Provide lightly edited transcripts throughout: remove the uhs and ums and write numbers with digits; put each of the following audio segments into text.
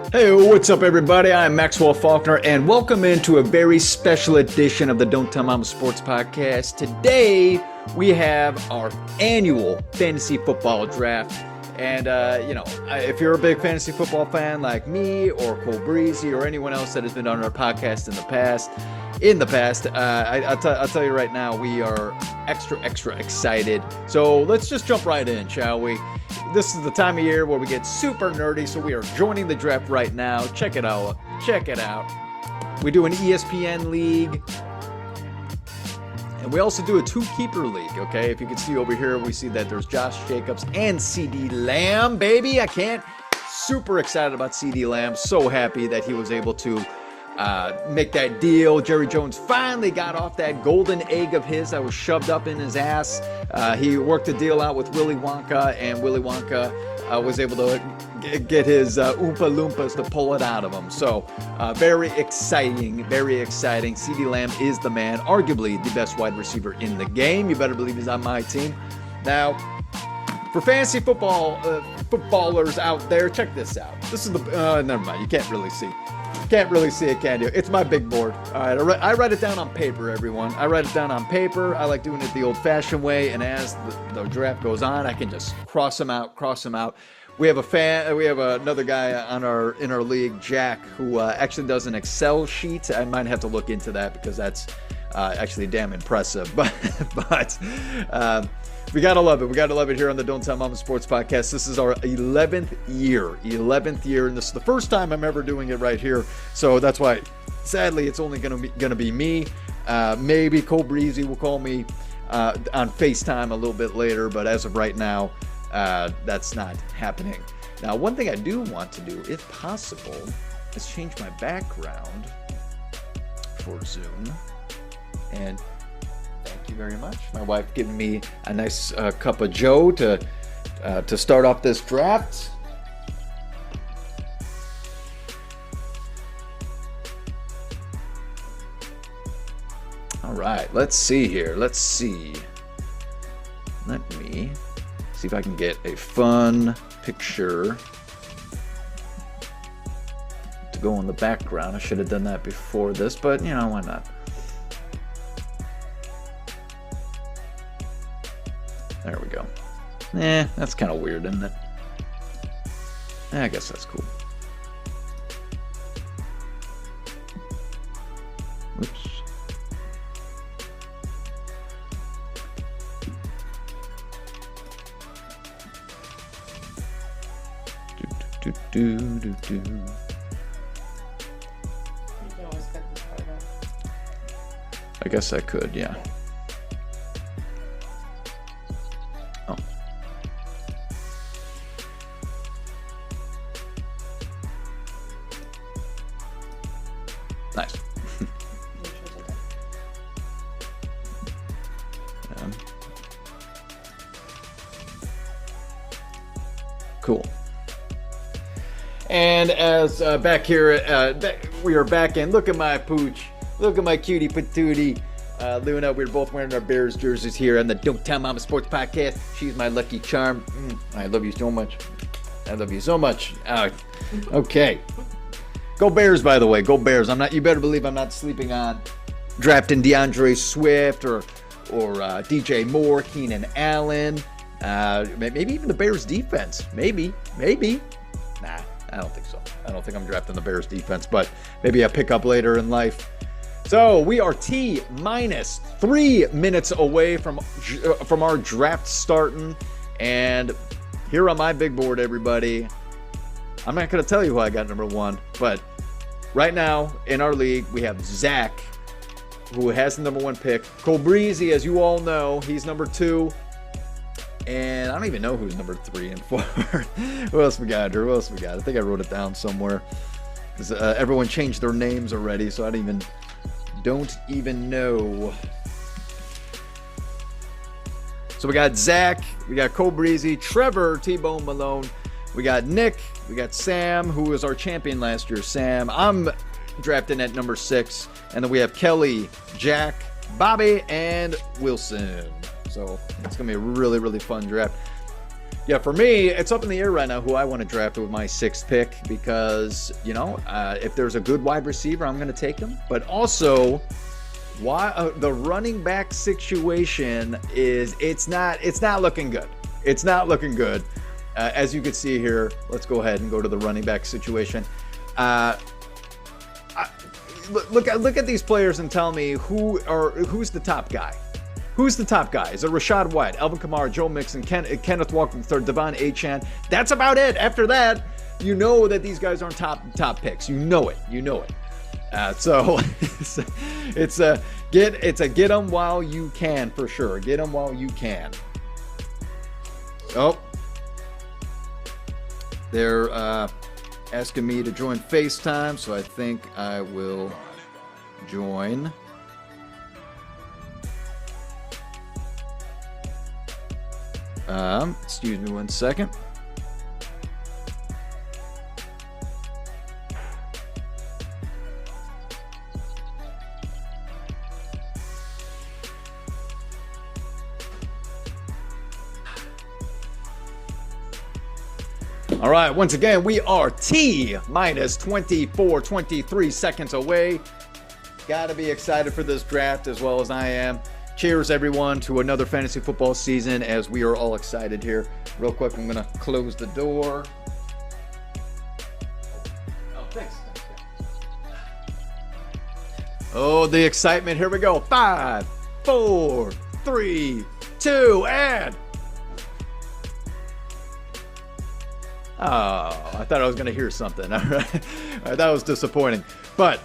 Hey, what's up, everybody? I'm Maxwell Faulkner, and welcome into a very special edition of the Don't Tell Mama Sports Podcast. Today, we have our annual fantasy football draft. And, if you're a big fantasy football fan like me or Cole Breezy or anyone else that has been on our podcast in the past, I'll tell you right now, we are extra excited. So let's just jump right in, shall we? This is the time of year where we get super nerdy, so we are joining the draft right now. Check it out. We do an ESPN league. And we also do a two-keeper league, okay? If you can see over here, we see that there's Josh Jacobs and CeeDee Lamb, baby. Super excited about CeeDee Lamb. So happy that he was able to make that deal. Jerry Jones finally got off that golden egg of his that was shoved up in his ass. He worked a deal out with Willy Wonka, and Willy Wonka was able to get his Oompa Loompas to pull it out of him. So very exciting. CeeDee Lamb is the man, arguably the best wide receiver in the game. You better believe he's on my team. Now, for fantasy footballers out there, check this out. This is the never mind. You can't really see. It, can you? It's my big board. All right, I write it down on paper, everyone. I write it down on paper. I like doing it the old-fashioned way, and as the draft goes on, I can just cross them out. We have another guy in our league, Jack, who actually does an Excel sheet. I might have to look into that because that's actually damn impressive. But we gotta love it. We gotta love it here on the Don't Tell Mama Sports Podcast. This is our 11th year, and this is the first time I'm ever doing it right here. So that's why, sadly, it's only gonna be me. Maybe Cole Breezy will call me on FaceTime a little bit later, but as of right now, that's not happening. Now, one thing I do want to do, if possible, is change my background for Zoom. And thank you very much. My wife giving me a nice cup of Joe to start off this draft. All right, let's see here. Let me see if I can get a fun picture to go in the background. I should have done that before this, but why not? There we go. That's kind of weird, isn't it? I guess that's cool. Oops. Do. You can always cut this part out. I guess I could, yeah. Oh. Nice. Cool. And as back here, we are back in. Look at my pooch. Look at my cutie patootie. Luna, we're both wearing our Bears jerseys here on the Don't Tell Mama Sports Podcast. She's my lucky charm. I love you so much. Okay. Go Bears, by the way. Go Bears. You better believe I'm not sleeping on drafting DeAndre Swift or DJ Moore, Keenan Allen. Maybe even the Bears defense. Maybe. Nah. I don't think so. I don't think I'm drafting the Bears defense, but maybe I'll pick up later in life. So we are T-minus 3 minutes away from our draft starting. And here on my big board, everybody, I'm not going to tell you who I got number 1, but right now in our league, we have Zach, who has the number 1 pick. Cole Breezy, as you all know, he's number 2. And I don't even know who's number 3 and 4. Who else we got here? I think I wrote it down somewhere. Because everyone changed their names already, so I don't even know. So we got Zach, we got Cole Breezy, Trevor, T-Bone Malone, we got Nick, we got Sam, who was our champion last year. Sam, I'm drafting at number 6. And then we have Kelly, Jack, Bobby, and Wilson. So it's going to be a really, really fun draft. Yeah, for me, it's up in the air right now who I want to draft with my 6th pick because, you know, if there's a good wide receiver, I'm going to take him. But also, why the running back situation it's not looking good. It's not looking good. As you can see here, let's go ahead and go to the running back situation. Look at these players and tell me who's the top guy. Who's the top guy? Is it Rashad White, Alvin Kamara, Joe Mixon, Kenneth Walker III, Devon Achane? That's about it. After that, you know that these guys aren't top picks. You know it. So it's a get them while you can for sure. Get them while you can. Oh, they're asking me to join FaceTime, so I think I will join. Excuse me one second. All right, once again, we are T minus 24, 23 seconds away. Got to be excited for this draft as well as I am. Cheers, everyone, to another fantasy football season as we are all excited here. Real quick, I'm going to close the door. Oh, thanks. Oh, the excitement. Here we go. 5, 4, 3, 2, and... Oh, I thought I was going to hear something. All right. That was disappointing. But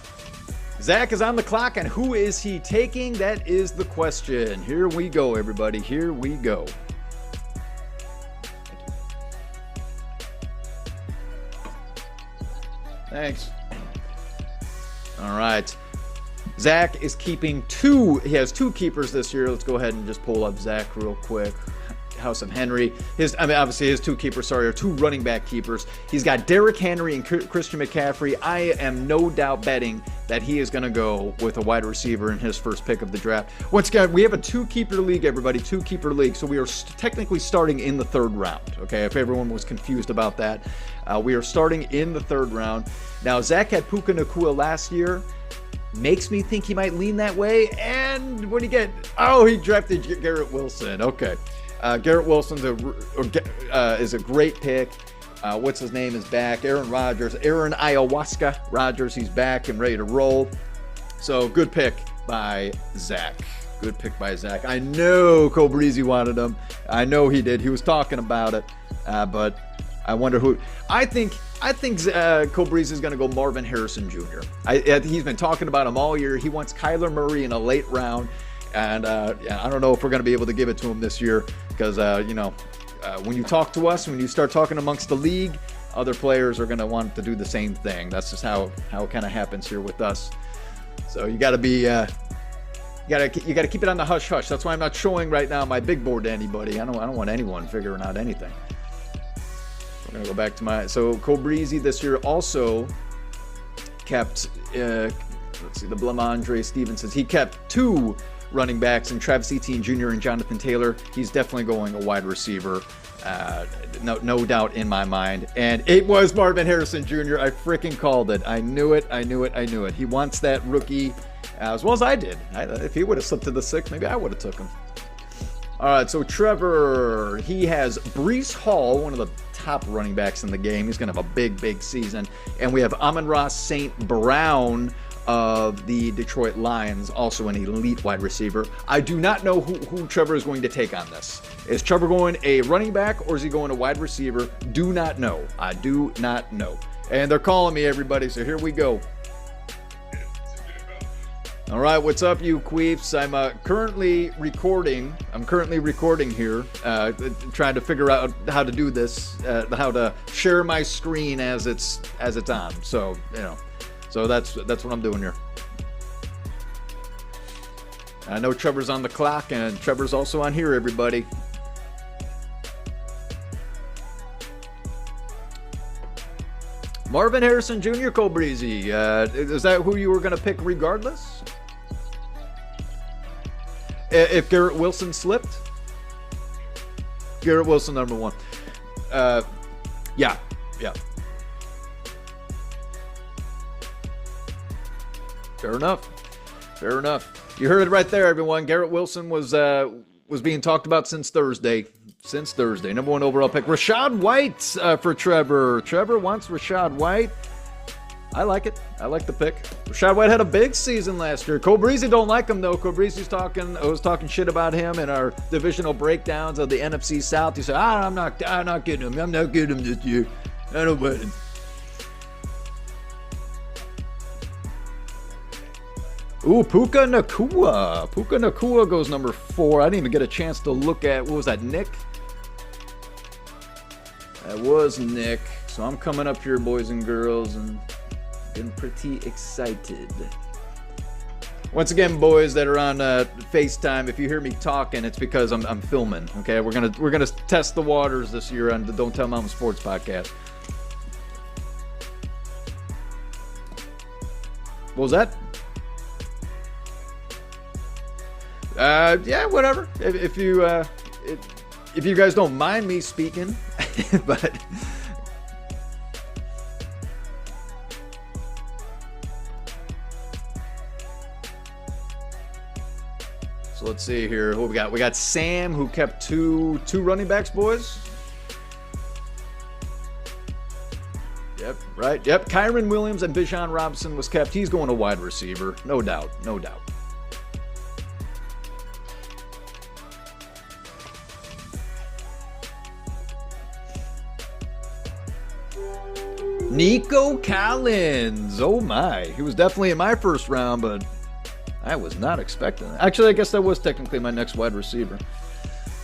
Zach is on the clock, and who is he taking? That is the question. Here we go, everybody. Here we go. Thanks. All right. Zach is keeping two. He has 2 keepers this year. Let's go ahead and just pull up Zach real quick. House of Henry. Obviously his 2 keepers, are 2 running back keepers. He's got Derrick Henry and Christian McCaffrey. I am no doubt betting that he is going to go with a wide receiver in his first pick of the draft. Once again, we have a 2-keeper league, everybody, 2-keeper league. So we are technically starting in the 3rd round. Okay, if everyone was confused about that, we are starting in the 3rd round. Now, Zach had Puka Nacua last year. Makes me think he might lean that way. And what do you get? Oh, he drafted Garrett Wilson. Okay. Garrett Wilson is a great pick. What's his name is back. Aaron Ayahuasca Rodgers. He's back and ready to roll. So good pick by Zach. Good pick by Zach. I know Cole Breezy wanted him. I know he did. He was talking about it. But I wonder who. I think Cole Breezy is going to go Marvin Harrison Jr. He's been talking about him all year. He wants Kyler Murray in a late round. And I don't know if we're going to be able to give it to him this year because, when you talk to us, when you start talking amongst the league, other players are going to want to do the same thing. That's just how it kind of happens here with us. So you got to be, you got to keep it on the hush hush. That's why I'm not showing right now my big board to anybody. I don't want anyone figuring out anything. We're going to go back to so Cole Breezy this year also kept, let's see, the Blamondre Stevenson. He kept 2 running backs and Travis Etienne Jr. and Jonathan Taylor. He's definitely going a wide receiver, no doubt in my mind. And it was Marvin Harrison Jr. I freaking called it. I knew it. He wants that rookie as well as I did. If he would have slipped to the 6th, maybe I would have took him. All right, so Trevor, he has Breece Hall, one of the top running backs in the game. He's going to have a big season. And we have Amon-Ra St. Brown of the Detroit Lions, also an elite wide receiver. I do not know who Trevor is going to take on this. Is Trevor going a running back or is he going a wide receiver? Do not know. I do not know. And they're calling me, everybody, so here we go. All right, what's up, you queeps? I'm currently recording. Here, trying to figure out how to do this, how to share my screen as it's on. So, So that's what I'm doing here. I know Trevor's on the clock, and Trevor's also on here, everybody. Marvin Harrison Jr., Cole Breezy. Is that who you were going to pick regardless? If Garrett Wilson slipped? Garrett Wilson, number 1. Yeah. Fair enough. Fair enough. You heard it right there, everyone. Garrett Wilson was being talked about since Thursday. Number 1 overall pick. Rachaad White for Trevor. Trevor wants Rachaad White. I like it. I like the pick. Rachaad White had a big season last year. Cole Breezy don't like him, though. Cole Breezy's was talking shit about him in our divisional breakdowns of the NFC South. He said, I'm not getting him. I'm not getting him this year. I don't want him. Ooh, Puka Nacua. Puka Nacua goes number 4. I didn't even get a chance to look at, what was that, Nick? That was Nick. So I'm coming up here, boys and girls, and getting pretty excited. Once again, boys that are on FaceTime, if you hear me talking, it's because I'm filming. Okay, we're gonna test the waters this year on the Don't Tell Mama Sports podcast. What was that? Yeah, whatever. If you guys don't mind me speaking, but. So let's see here. What we got? We got Sam, who kept two running backs, boys. Yep, right. Yep. Kyron Williams and Bijan Robinson was kept. He's going to wide receiver, no doubt, no doubt. Nico Collins. Oh my. He was definitely in my first round, but I was not expecting that. Actually, I guess that was technically my next wide receiver.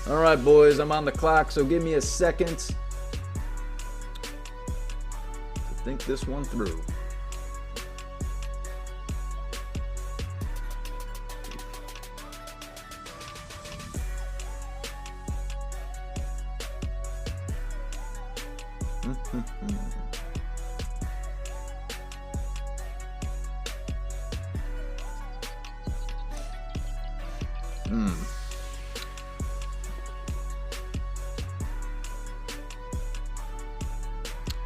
All right, boys, I'm on the clock, so give me a second to think this one through.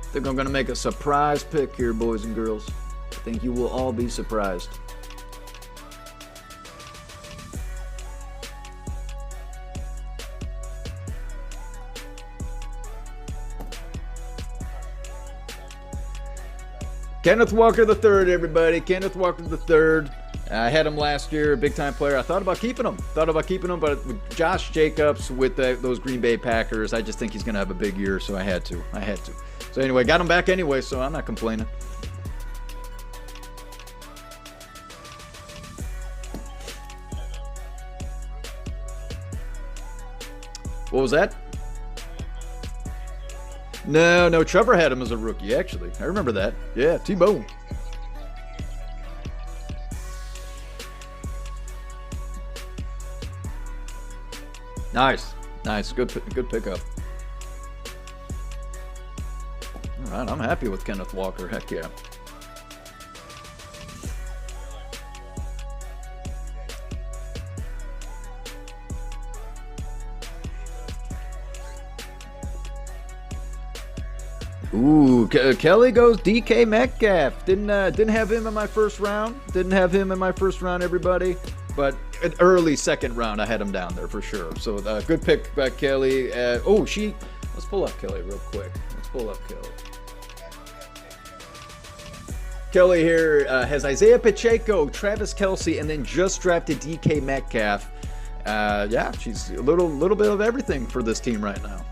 I think I'm going to make a surprise pick here, boys and girls. I think you will all be surprised. Kenneth Walker III, everybody. Kenneth Walker III. I had him last year, big time player. I thought about keeping him. But with Josh Jacobs with those Green Bay Packers, I just think he's going to have a big year, so I had to. So anyway, got him back anyway, so I'm not complaining. What was that? No, Trevor had him as a rookie, actually. I remember that. Yeah, T-Bone. Nice. Good pickup. All right, I'm happy with Kenneth Walker. Heck yeah. Ooh, Kelly goes DK Metcalf. Didn't have him in my first round. Everybody. But an early second round, I had him down there for sure. So good pick by Kelly. Let's pull up Kelly real quick. Kelly here has Isaiah Pacheco, Travis Kelce, and then just drafted DK Metcalf. Yeah, she's a little bit of everything for this team right now.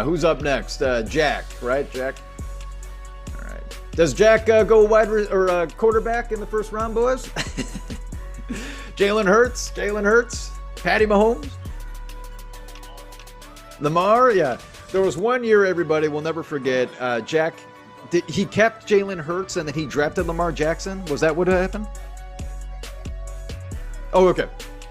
Who's up next? Jack, right? Jack. All right. Does Jack go quarterback in the first round, boys? Jalen Hurts, Patty Mahomes, Lamar. Yeah, there was one year everybody will never forget. Jack, he kept Jalen Hurts and then he drafted Lamar Jackson. Was that what happened? Oh, okay.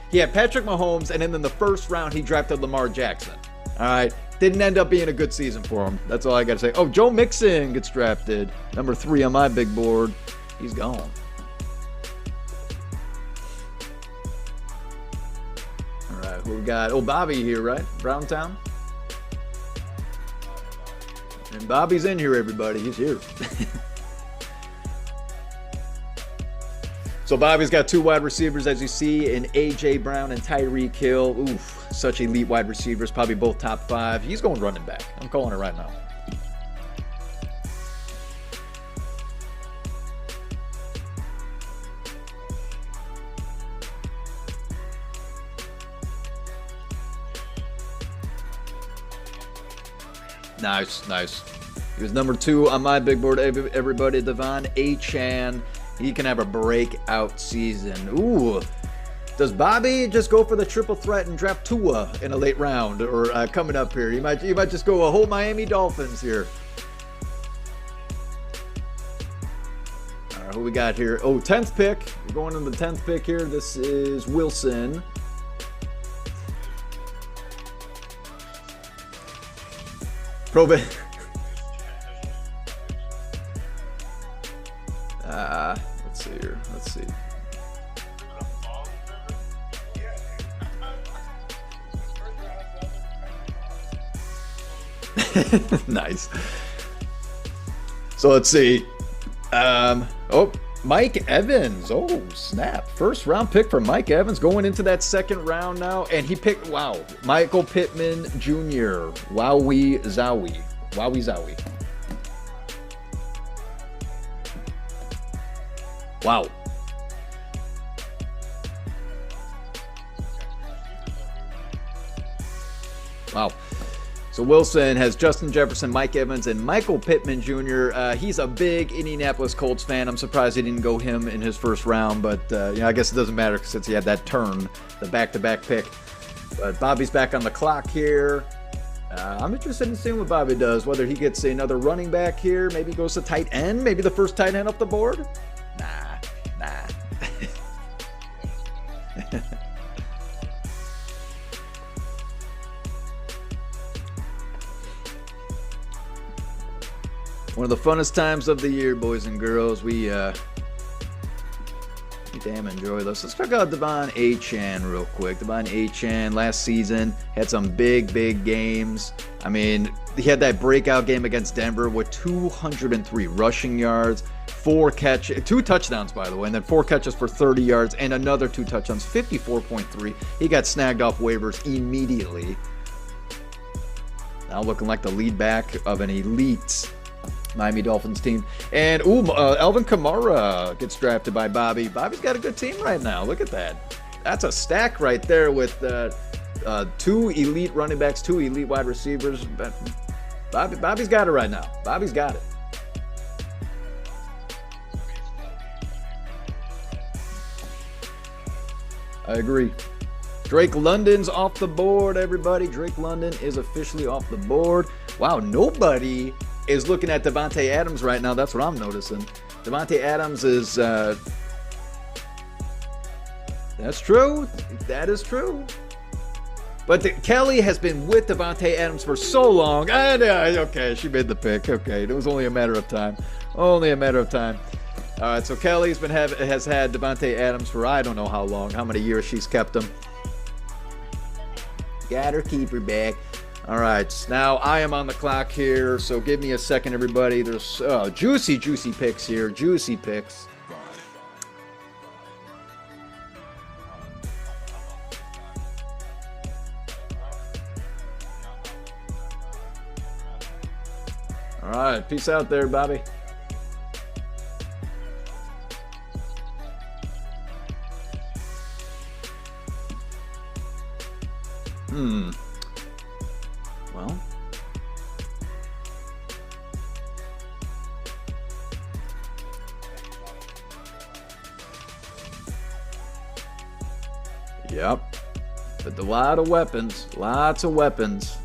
He had Patrick Mahomes, and then in the first round he drafted Lamar Jackson. All right. Didn't end up being a good season for him. That's all I got to say. Oh, Joe Mixon gets drafted. Number 3 on my big board. He's gone. All right. We got, oh, Bobby here, right? Browntown. And Bobby's in here, everybody. He's here. So Bobby's got two wide receivers, as you see, in A.J. Brown and Tyreek Hill. Oof, such elite wide receivers, probably both top 5. He's going running back. I'm calling it right now. Nice. He was number 2 on my big board, everybody. Devon Achane. He can have a breakout season. Ooh. Does Bobby just go for the triple threat and draft Tua in a late round, or coming up here? You might just go a whole Miami Dolphins here. All right, who we got here? Oh, 10th pick. We're going to the 10th pick here. This is Wilson. Let's see here. Let's see. Nice. So let's see. Oh, Mike Evans. Oh, snap. First round pick for Mike Evans going into that second round now. And he picked, wow, Michael Pittman Jr. Wowie Zowie. Wow. Wow. So Wilson has Justin Jefferson, Mike Evans, and Michael Pittman Jr. He's a big Indianapolis Colts fan. I'm surprised he didn't go him in his first round, but I guess it doesn't matter since he had that turn, the back-to-back pick. But Bobby's back on the clock here. I'm interested in seeing what Bobby does, whether he gets another running back here, maybe goes to tight end, maybe the first tight end off the board. Nah. One of the funnest times of the year, boys and girls. We damn enjoy this. Let's check out Devon Achane real quick. Devon Achane last season had some big games. I mean, he had that breakout game against Denver with 203 rushing yards, 2 touchdowns, by the way, and then 4 catches for 30 yards and another 2 touchdowns, 54.3. He got snagged off waivers immediately. Now looking like the lead back of an elite Miami Dolphins team. And Alvin Kamara gets drafted by Bobby. Bobby's got a good team right now. Look at that. That's a stack right there with 2 elite running backs, 2 elite wide receivers. But Bobby's got it right now. Bobby's got it. I agree. Drake London's off the board, everybody. Drake London is officially off the board. Wow, nobody is looking at Devontae Adams right now. That's what I'm noticing. Devontae Adams is... that's true. That is true. But Kelly has been with Devontae Adams for so long. Okay, she made the pick. Okay, it was only a matter of time. Only a matter of time. All right, so Kelly's has had Devontae Adams for I don't know how long, how many years she's kept him. Got her keeper back. All right, now I am on the clock here, so give me a second, everybody. There's juicy picks here, juicy picks. All right, peace out there, Bobby. Well, yep. But a lot of weapons, lots of weapons.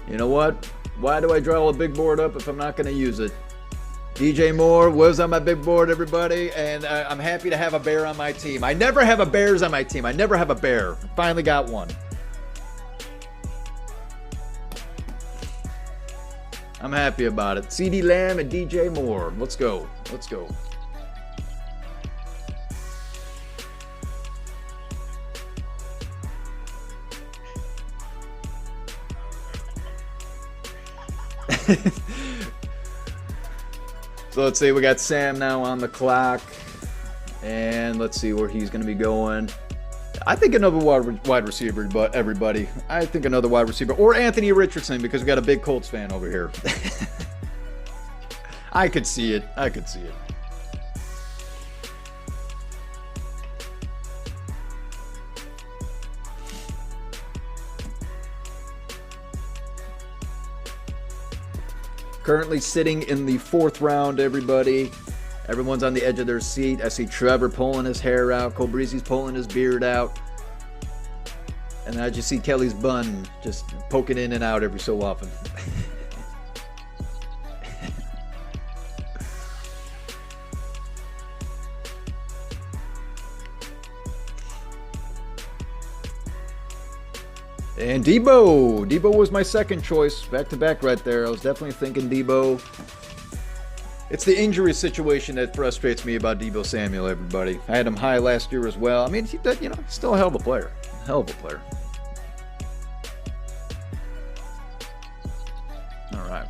You know what? Why do I draw a big board up if I'm not going to use it? DJ Moore was on my big board, everybody, and I'm happy to have a bear on my team. I never have a bears on my team. I never have a bear. Finally got one. I'm happy about it. CD Lamb and DJ Moore. Let's go. Let's go. So let's see, we got Sam now on the clock, and let's see where he's going to be going. I think another wide receiver, but everybody. I think another wide receiver, or Anthony Richardson, because we got a big Colts fan over here. I could see it. I could see it. Currently sitting in the 4th round, everybody. Everyone's on the edge of their seat. I see Trevor pulling his hair out. Cole Breezy's pulling his beard out. And I just see Kelly's bun just poking in and out every so often. And Debo. Debo was my second choice. Back to back right there. I was definitely thinking Debo. It's the injury situation that frustrates me about Debo Samuel, everybody. I had him high last year as well. I mean, he's still a hell of a player. Hell of a player. All right.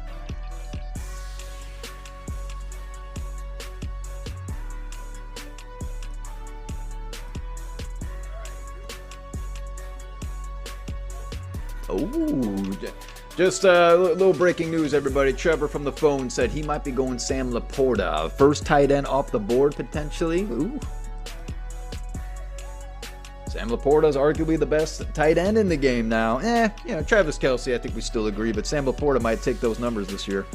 Oh, just a little breaking news, everybody. Trevor from the phone said he might be going Sam Laporta. First tight end off the board, potentially. Ooh. Sam Laporta is arguably the best tight end in the game now. Travis Kelce, I think we still agree, but Sam Laporta might take those numbers this year.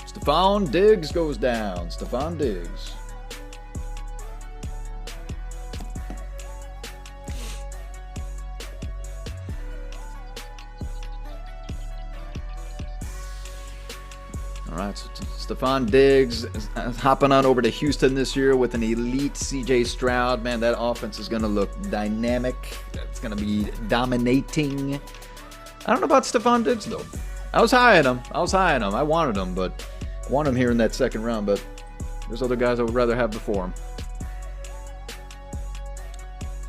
Stephon Diggs goes down. Stephon Diggs. All right, so Stephon Diggs is hopping on over to Houston this year with an elite CJ Stroud. Man, that offense is going to look dynamic. It's going to be dominating. I don't know about Stephon Diggs, though. I was high on him. I wanted him, but I want him here in that second round, but there's other guys I would rather have before him.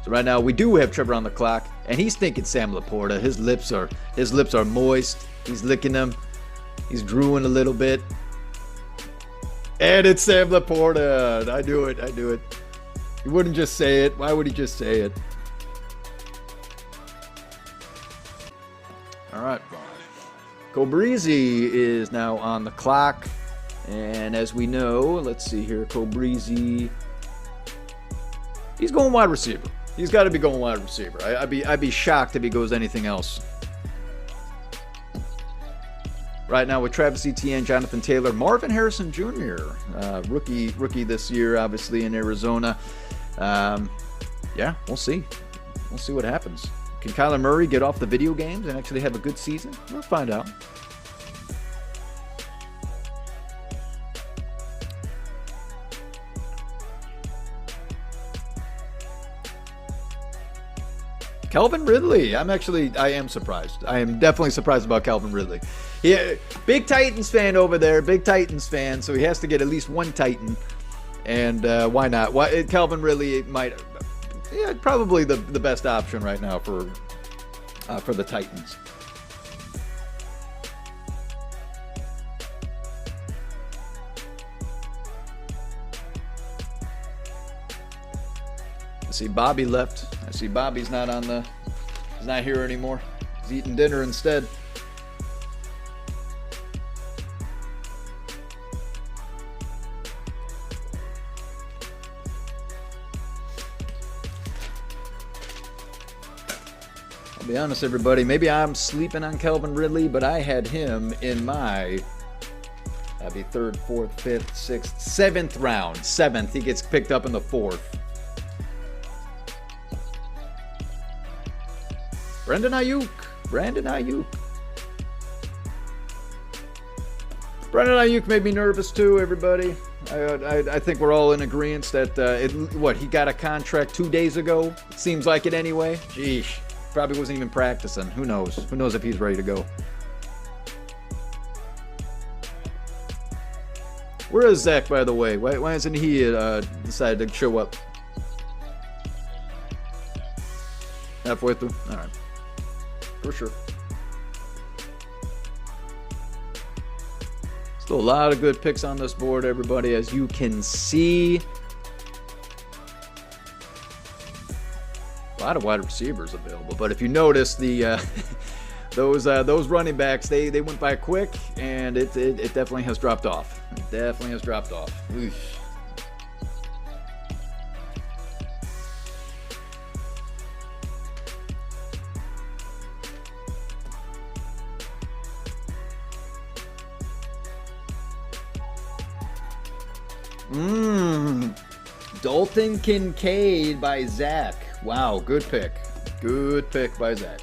So right now we do have Trevor on the clock, and he's thinking Sam Laporta. His lips are moist. He's licking them. He's drooling a little bit. And it's Sam Laporta. I knew it. He wouldn't just say it. Why would he just say it? All right. Cole Breezy is now on the clock. And as we know, let's see here, Cole Breezy, he's going wide receiver. He's got to be going wide receiver. I'd be shocked if he goes anything else. Right now with Travis Etienne, Jonathan Taylor, Marvin Harrison Jr., rookie this year, obviously in Arizona. Yeah, we'll see. We'll see what happens. Can Kyler Murray get off the video games and actually have a good season? We'll find out. Calvin Ridley. I am surprised. I am definitely surprised about Calvin Ridley. Yeah, big Titans fan over there. Big Titans fan. So he has to get at least one Titan. And why not? Calvin Ridley might, probably the best option right now for the Titans. I see Bobby left. I see Bobby's he's not here anymore. He's eating dinner instead. I'll be honest, everybody, maybe I'm sleeping on Calvin Ridley, but I had him in my, that'd be 3rd, 4th, 5th, 6th, 7th round. 7th, he gets picked up in the 4th. Brandon Ayuk. Brandon Ayuk made me nervous too, everybody. I think we're all in agreement that, he got a contract 2 days ago? It seems like it anyway. Jeez. Probably wasn't even practicing. Who knows? Who knows if he's ready to go? Where is Zach, by the way? Why hasn't he decided to show up? Halfway through? Alright. For sure. Still a lot of good picks on this board, everybody, as you can see. A lot of wide receivers available, but if you notice, the those running backs, they went by quick, and it definitely has dropped off. It definitely has dropped off. Oof. Dalton Kincaid by Zach. Wow, good pick. Good pick by Zach.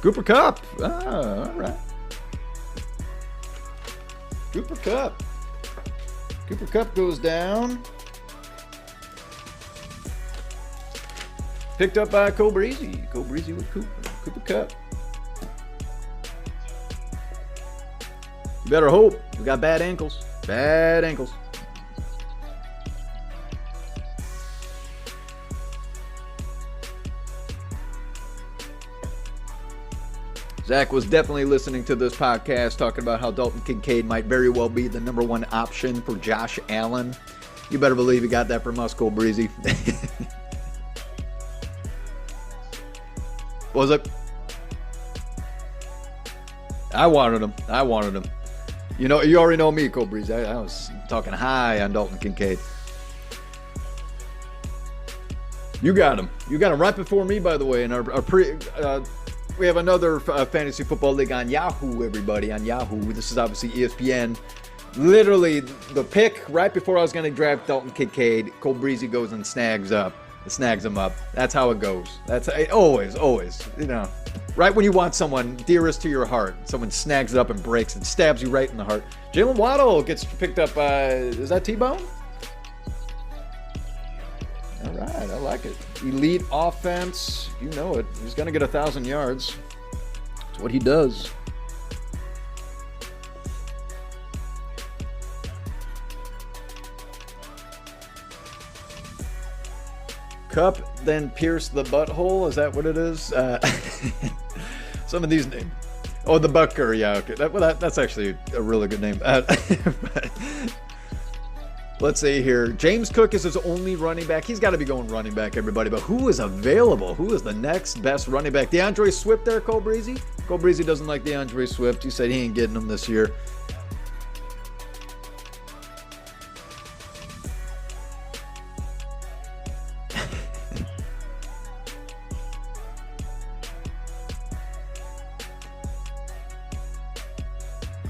Cooper Kupp. Ah, all right. Cooper Kupp. Cooper Kupp goes down. Picked up by Cole Breezy. Cole Breezy with Cooper Kupp. You better hope. We got bad ankles. Bad ankles. Zach was definitely listening to this podcast talking about how Dalton Kincaid might very well be the number one option for Josh Allen. You better believe he got that from us, Cole Breezy. What was it? I wanted him. You know, you already know me, Cole Breezy. I was talking high on Dalton Kincaid. You got him. You got him right before me, by the way. In our we have another fantasy football league on Yahoo, everybody, on Yahoo. This is obviously ESPN. Literally, the pick right before I was going to draft Dalton Kincaid, Cole Breezy goes and snags him up. That's how it goes. That's always, you know. Right when you want someone dearest to your heart, someone snags it up and breaks and stabs you right in the heart. Jalen Waddle gets picked up by, is that T-Bone? All right, I like it. Elite offense, you know it. He's going to get 1,000 yards. That's what he does. Cup, then pierce the butthole. Is that what it is? Some of these names. Oh, the Bucker. Yeah, okay. That's actually a really good name. Let's see here. James Cook is his only running back. He's got to be going running back, everybody. But who is available? Who is the next best running back? DeAndre Swift there, Cole Breezy? Cole Breezy doesn't like DeAndre Swift. He said he ain't getting him this year.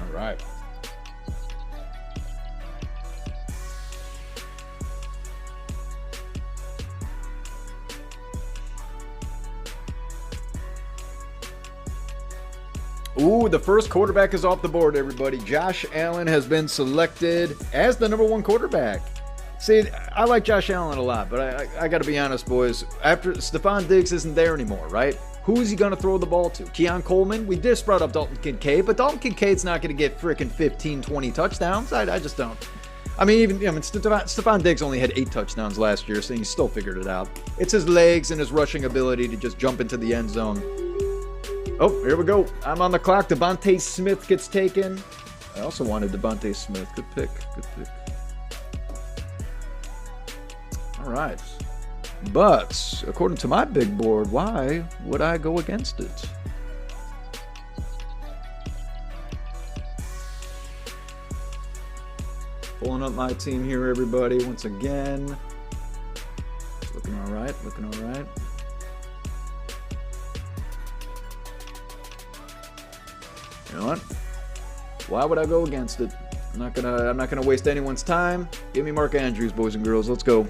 All right. Ooh, the first quarterback is off the board, everybody. Josh Allen has been selected as the number one quarterback. See, I like Josh Allen a lot, but I got to be honest, boys. After Stephon Diggs isn't there anymore, right? Who is he going to throw the ball to? Keon Coleman? We just brought up Dalton Kincaid, but Dalton Kincaid's not going to get freaking 15, 20 touchdowns. I just don't. I mean, Stephon Diggs only had 8 touchdowns last year, so he still figured it out. It's his legs and his rushing ability to just jump into the end zone. Oh, here we go. I'm on the clock. Devontae Smith gets taken. I also wanted Devontae Smith. Good pick. Good pick. All right. But, according to my big board, why would I go against it? Pulling up my team here, everybody, once again. It's looking all right. Looking all right. You know what? Why would I go against it? I'm not gonna waste anyone's time. Give me Mark Andrews, boys and girls. Let's go.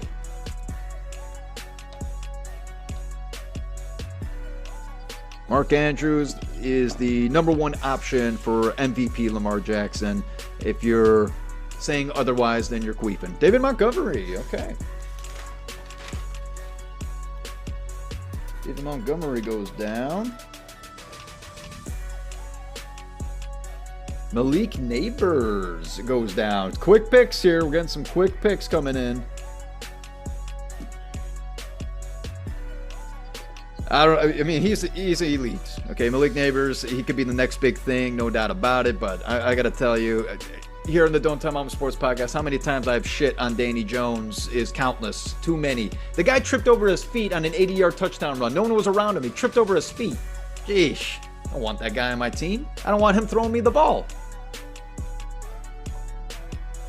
Mark Andrews is the number one option for MVP Lamar Jackson. If you're saying otherwise, then you're queefing. David Montgomery, okay. David Montgomery goes down. Malik Neighbors goes down. Quick picks here. We're getting some quick picks coming in. I mean, he's elite. Okay, Malik Neighbors, he could be the next big thing, no doubt about it. But I got to tell you, here on the Don't Tell Mama Sports Podcast, how many times I've shit on Danny Jones is countless. Too many. The guy tripped over his feet on an 80-yard touchdown run. No one was around him. He tripped over his feet. Jeesh. I don't want that guy on my team. I don't want him throwing me the ball.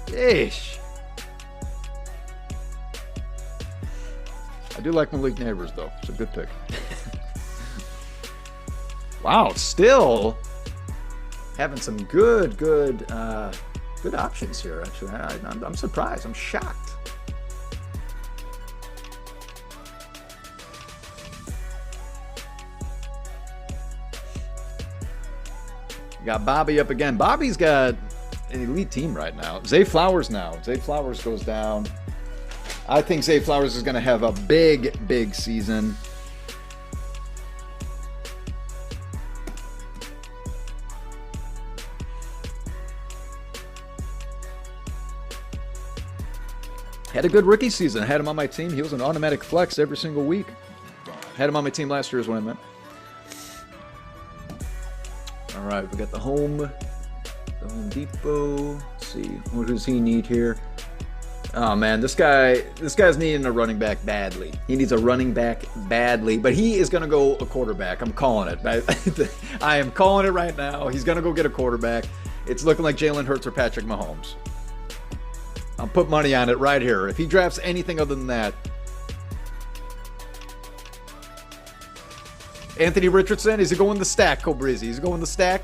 Jeesh. I do like Malik Neighbors, though. It's a good pick. Wow, still having some good options here, actually. I'm surprised. I'm shocked. Got Bobby up again. Bobby's got an elite team right now. Zay Flowers now. Zay Flowers goes down. I think Zay Flowers is going to have a big season. Had a good rookie season. I had him on my team. He was an automatic flex every single week. Had him on my team last year is what I meant. All right, we got the Home Depot. Let's see, what does he need here? Oh man, this guy's needing a running back badly. He needs a running back badly, but he is going to go a quarterback. I'm calling it. I am calling it right now. He's going to go get a quarterback. It's looking like Jalen Hurts or Patrick Mahomes. I'll put money on it right here. If he drafts anything other than that. Anthony Richardson, is he going the stack, Cobrizzi? He's going the stack?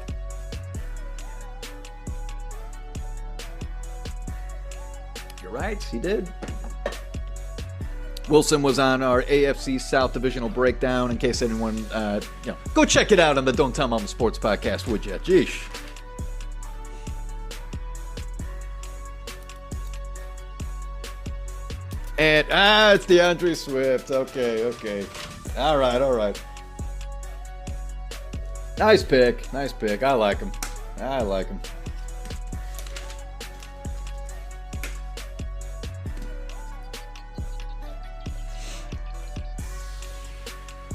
You're right, he did. Wilson was on our AFC South Divisional Breakdown, in case anyone, go check it out on the Don't Tell Mama Sports Podcast, would you? Jeesh. And, it's DeAndre Swift. Okay. All right. Nice pick. I like him.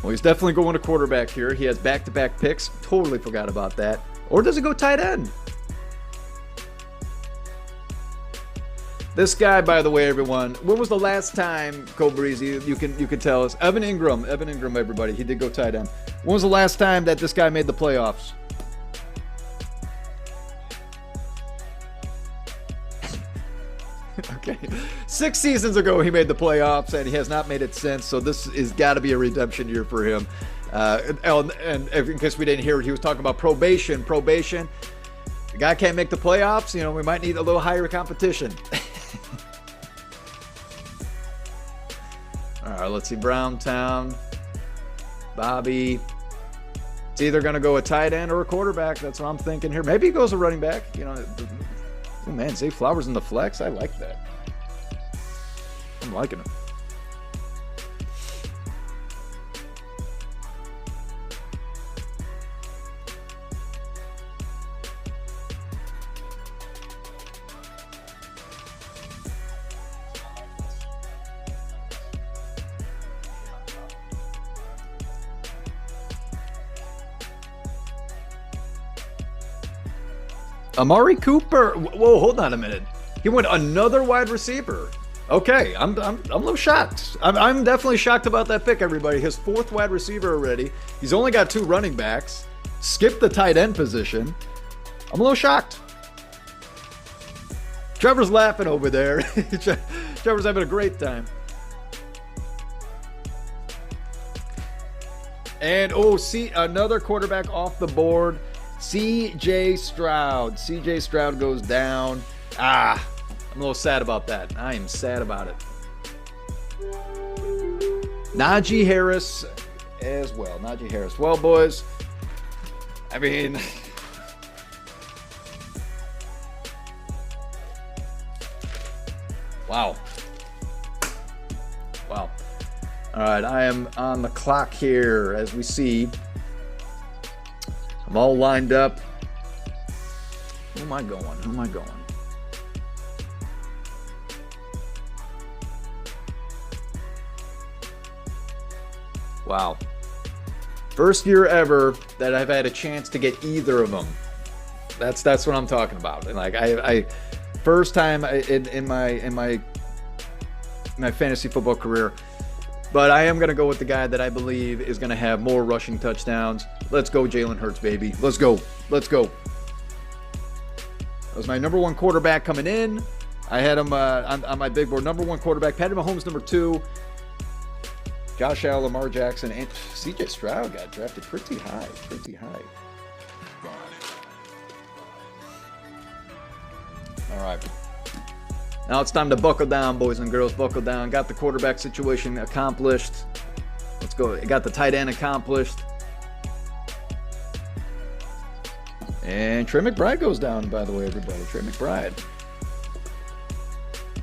Well, he's definitely going to quarterback here. He has back-to-back picks. Totally forgot about that. Or does he go tight end? This guy, by the way, everyone, when was the last time, Cobrizzi, you can tell us? Evan Ingram, everybody. He did go tight end. When was the last time that this guy made the playoffs? Okay. 6 seasons ago, he made the playoffs, and he has not made it since, so this has got to be a redemption year for him. And in case we didn't hear it, he was talking about probation. The guy can't make the playoffs, we might need a little higher competition. All right, let's see. Browntown. Bobby. It's either going to go a tight end or a quarterback. That's what I'm thinking here. Maybe he goes a running back. Oh, man, Zay Flowers in the flex. I like that. I'm liking it. Amari Cooper. Whoa, hold on a minute. He went another wide receiver. Okay, I'm a little shocked. I'm definitely shocked about that pick, everybody. His 4th wide receiver already. He's only got 2 running backs. Skipped the tight end position. I'm a little shocked. Trevor's laughing over there. Trevor's having a great time. And see another quarterback off the board. C.J. Stroud. C.J. Stroud goes down. I'm a little sad about that. I am sad about it. Najee Harris as well. Najee Harris. Well, boys, I mean, wow. Wow. All right, I am on the clock here as we see. I'm all lined up. Who am I going? Who am I going? Wow. First year ever that I've had a chance to get either of them. That's what I'm talking about. And like I first time in my fantasy football career. But I am going to go with the guy that I believe is going to have more rushing touchdowns. Let's go Jalen Hurts, baby. Let's go. Let's go. That was my number one quarterback coming in. I had him on my big board. Number one quarterback. Patty Mahomes, number two. Josh Allen, Lamar Jackson, and C.J. Stroud got drafted pretty high. Pretty high. All right. Now it's time to buckle down, boys and girls. Buckle down. Got the quarterback situation accomplished. Let's go. Got the tight end accomplished. And Trey McBride goes down, by the way, everybody. Trey McBride.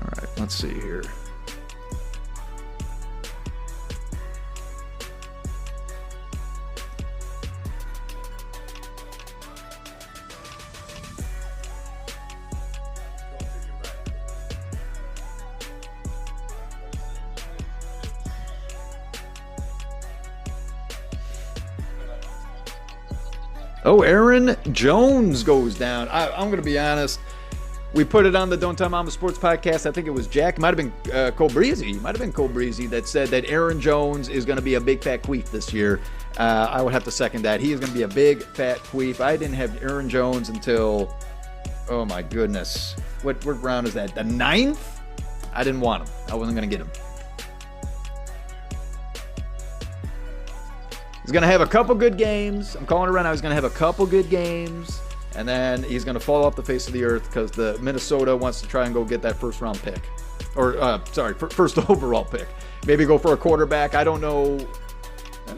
All right, let's see here. Oh, Aaron Jones goes down. I'm going to be honest. We put it on the Don't Tell Mama Sports podcast. I think it was Jack. It might have been Cole Breezy. It might have been Cole Breezy that said that Aaron Jones is going to be a big fat queef this year. I would have to second that. He is going to be a big fat queef. I didn't have Aaron Jones until, oh my goodness. What round is that? The 9th? I didn't want him. I wasn't going to get him. He's going to have a couple good games. I'm calling it right now. He's going to have a couple good games. And then he's going to fall off the face of the earth because the Minnesota wants to try and go get that first round pick. Or, first overall pick. Maybe go for a quarterback. I don't know.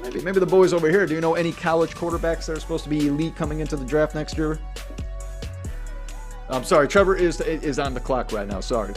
Maybe the boys over here. Do you know any college quarterbacks that are supposed to be elite coming into the draft next year? I'm sorry. Trevor is on the clock right now. Sorry.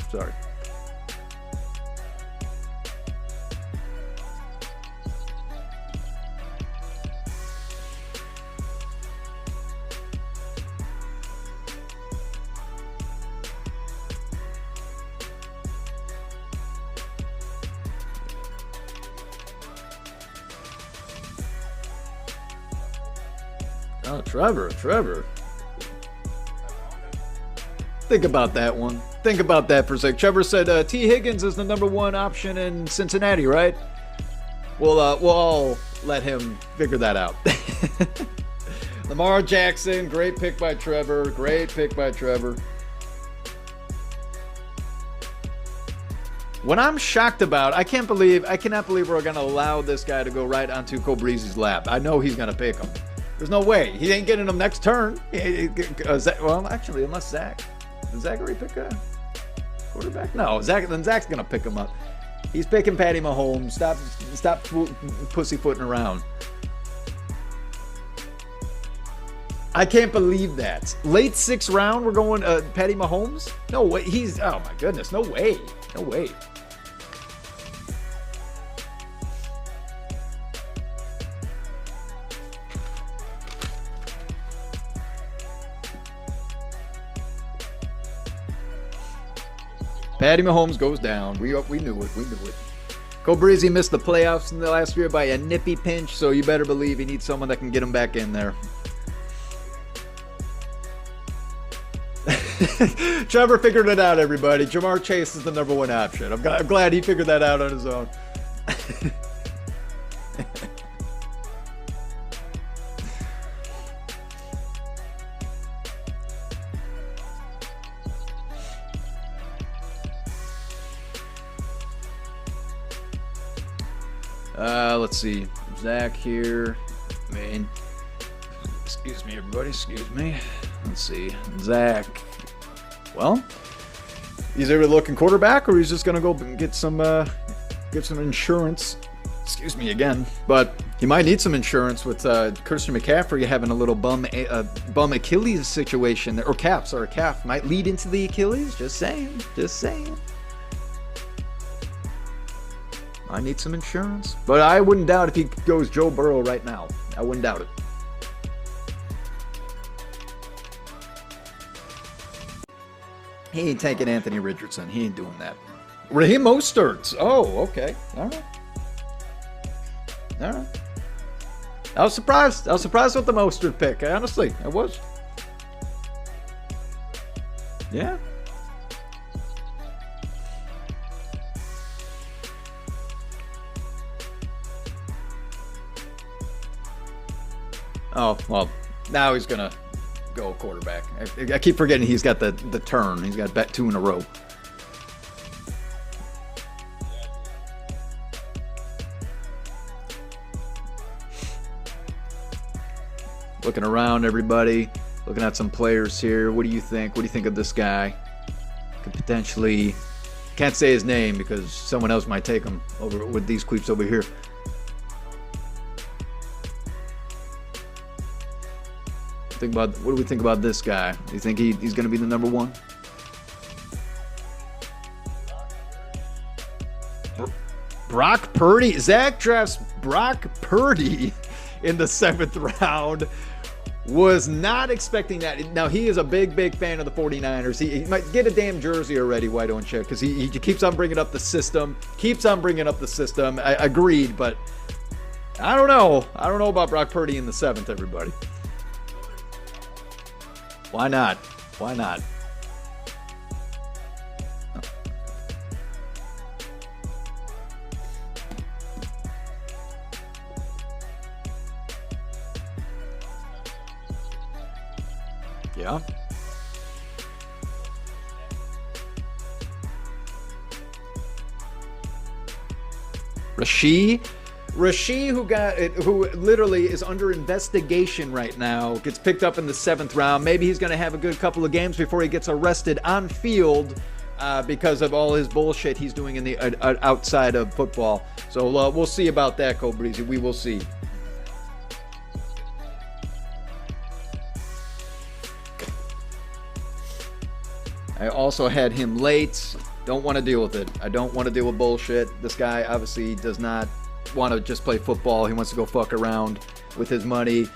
Oh, Trevor. Think about that one. Think about that for a sec. Trevor said T. Higgins is the number one option in Cincinnati, right? We'll all let him figure that out. Lamar Jackson, great pick by Trevor. What I'm shocked about, I cannot believe we're going to allow this guy to go right onto Cole Breezy's lap. I know he's going to pick him. There's no way. He ain't getting him next turn. Well, actually, unless Zach. Does Zachary pick a quarterback? No, then Zach's going to pick him up. He's picking Patty Mahomes. Stop pussyfooting around. I can't believe that. Late 6th round, we're going Patty Mahomes? No way. Oh my goodness. No way. Patty Mahomes goes down. We knew it. Cole Breezy missed the playoffs in the last year by a nippy pinch, so you better believe he needs someone that can get him back in there. Trevor figured it out, everybody. Jamar Chase is the number one option. I'm glad he figured that out on his own. Let's see. Zach here. Excuse me, everybody. Excuse me. Let's see. Zach. Well, He's either looking quarterback or he's just gonna go get some insurance. Excuse me again, but he might need some insurance with Christian McCaffrey having a little bum Achilles situation, or calf might lead into the Achilles. Just saying. I need some insurance, but I wouldn't doubt if he goes Joe Burrow right now. I wouldn't doubt it. He ain't taking Anthony Richardson. He ain't doing that. Raheem Mostert. Oh, okay. All right. I was surprised. I was surprised with the Mostert pick. Honestly, I was. Yeah. Oh, well, now he's going to go quarterback. I keep forgetting he's got the turn. He's got bet 2 in a row. Looking around, everybody. Looking at some players here. What do you think? What do you think of this guy? Could potentially... Can't say his name because someone else might take him over with these queeps over here. What do we think about this guy? Do you think he's going to be the number 1? Brock Purdy. Zach drafts Brock Purdy in the 7th round. Was not expecting that. Now, he is a big fan of the 49ers. He might get a damn jersey already, why don't you? Because he keeps on bringing up the system. I agreed, but I don't know. I don't know about Brock Purdy in the 7th, everybody. Why not? Why not? Yeah. Rasheed, who literally is under investigation right now, gets picked up in the 7th round. Maybe he's going to have a good couple of games before he gets arrested on field because of all his bullshit he's doing in the outside of football. So we'll see about that, Cole Breezy. We will see. I also had him late. Don't want to deal with it. I don't want to deal with bullshit. This guy obviously does not want to just play football. He wants to go fuck around with his money.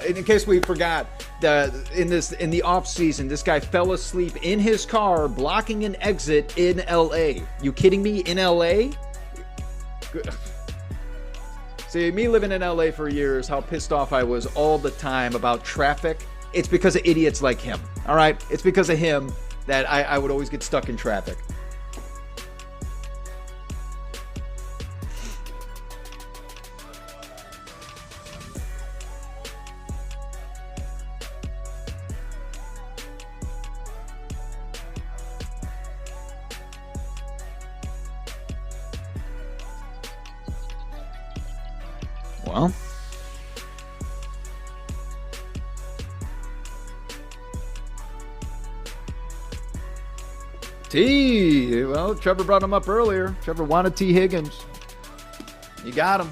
In case we forgot, in the off season, this guy fell asleep in his car blocking an exit in LA. You kidding me? In LA? See, me living in LA for years, how pissed off I was all the time about traffic. It's because of idiots like him. All right? It's because of him that I would always get stuck in traffic. Well, well, Trevor brought him up earlier. Trevor wanted T. Higgins. You got him.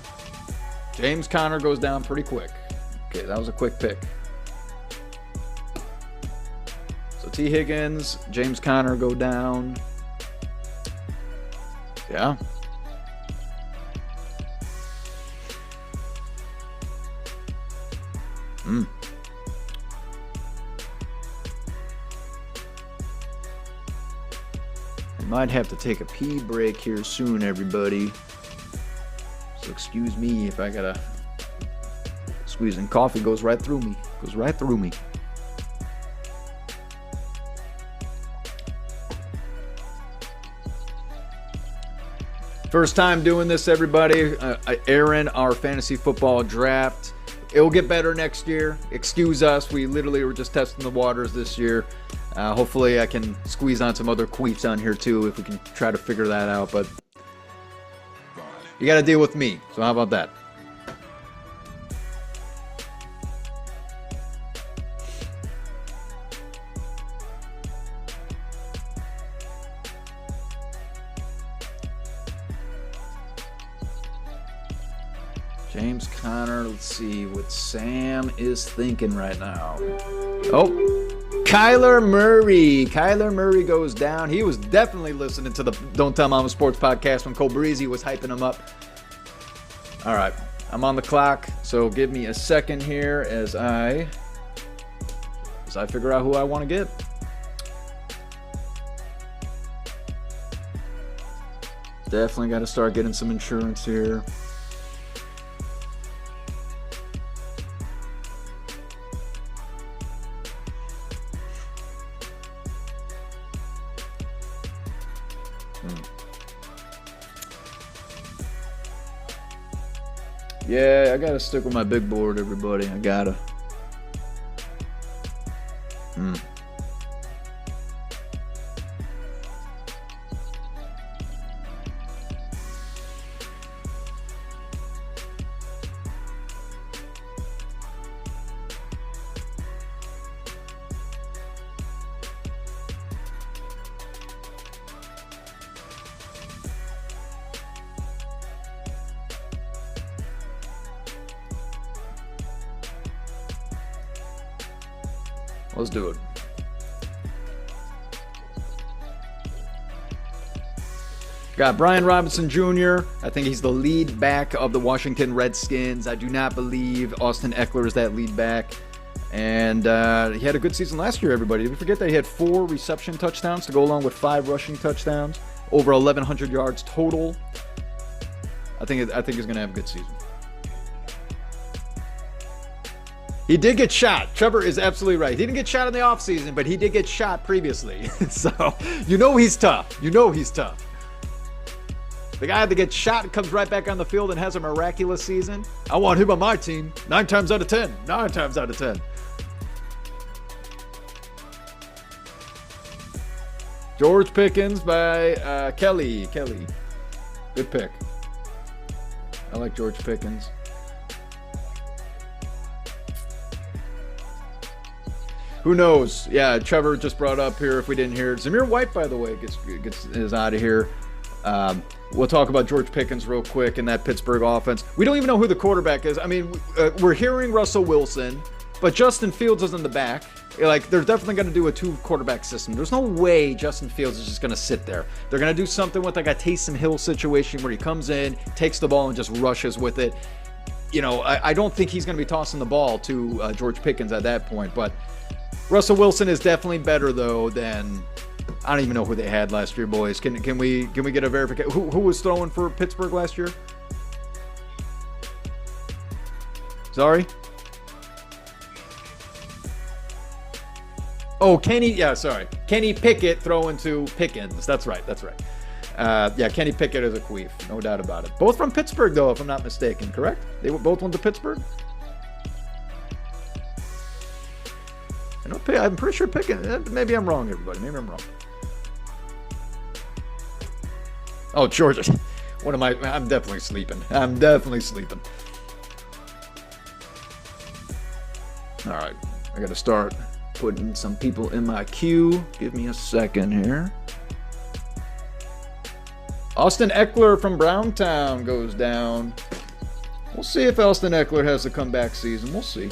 James Conner goes down pretty quick. Okay, that was a quick pick. So T. Higgins, James Conner go down. Yeah. Might have to take a pee break here soon, everybody. So excuse me if I gotta squeezing coffee goes right through me. First time doing this, everybody. Aaron, our fantasy football draft. It will get better next year. Excuse us. We literally were just testing the waters this year. Hopefully I can squeeze on some other queefs on here too if we can try to figure that out. But you got to deal with me. So how about that? James Conner, let's see what Sam is thinking right now. Oh, Kyler Murray. Kyler Murray goes down. He was definitely listening to the Don't Tell Mama Sports podcast when Cole Breezy was hyping him up. All right, I'm on the clock, so give me a second here as I figure out who I want to get. Definitely got to start getting some insurance here. Yeah, I gotta stick with my big board, everybody. I gotta. Let's do it. Got Brian Robinson Jr. I think he's the lead back of the Washington Redskins. I do not believe Austin Eckler is that lead back. And he had a good season last year, everybody. Did we forget that he had 4 reception touchdowns to go along with 5 rushing touchdowns? Over 1,100 yards total. I think he's going to have a good season. He did get shot. Trevor is absolutely right. He didn't get shot in the offseason, but he did get shot previously. So, you know he's tough. You know he's tough. The guy that gets shot and comes right back on the field and has a miraculous season. I want him on my team 9 times out of 10. 9 times out of 10. George Pickens by Kelly. Good pick. I like George Pickens. Who knows? Yeah, Trevor just brought up here, if we didn't hear it. Zamir White, by the way, is out of here. We'll talk about George Pickens real quick in that Pittsburgh offense. We don't even know who the quarterback is. I mean, we're hearing Russell Wilson, but Justin Fields is in the back. Like, they're definitely going to do a 2-quarterback system. There's no way Justin Fields is just going to sit there. They're going to do something with like a Taysom Hill situation where he comes in, takes the ball, and just rushes with it. You know, I don't think he's going to be tossing the ball to George Pickens at that point, but Russell Wilson is definitely better, though, than I don't even know who they had last year, boys. Can we get a verification? Who was throwing for Pittsburgh last year? Sorry? Oh, Kenny Pickett throwing to Pickens. That's right. Yeah, Kenny Pickett is a queef, no doubt about it. Both from Pittsburgh, though, if I'm not mistaken, correct? They both went to Pittsburgh? I'm pretty sure Pickens. Maybe I'm wrong, everybody. Maybe I'm wrong. Oh, Georgia. What am I? I'm definitely sleeping. All right. I got to start putting some people in my queue. Give me a second here. Austin Eckler from Browntown goes down. We'll see if Austin Eckler has a comeback season. We'll see.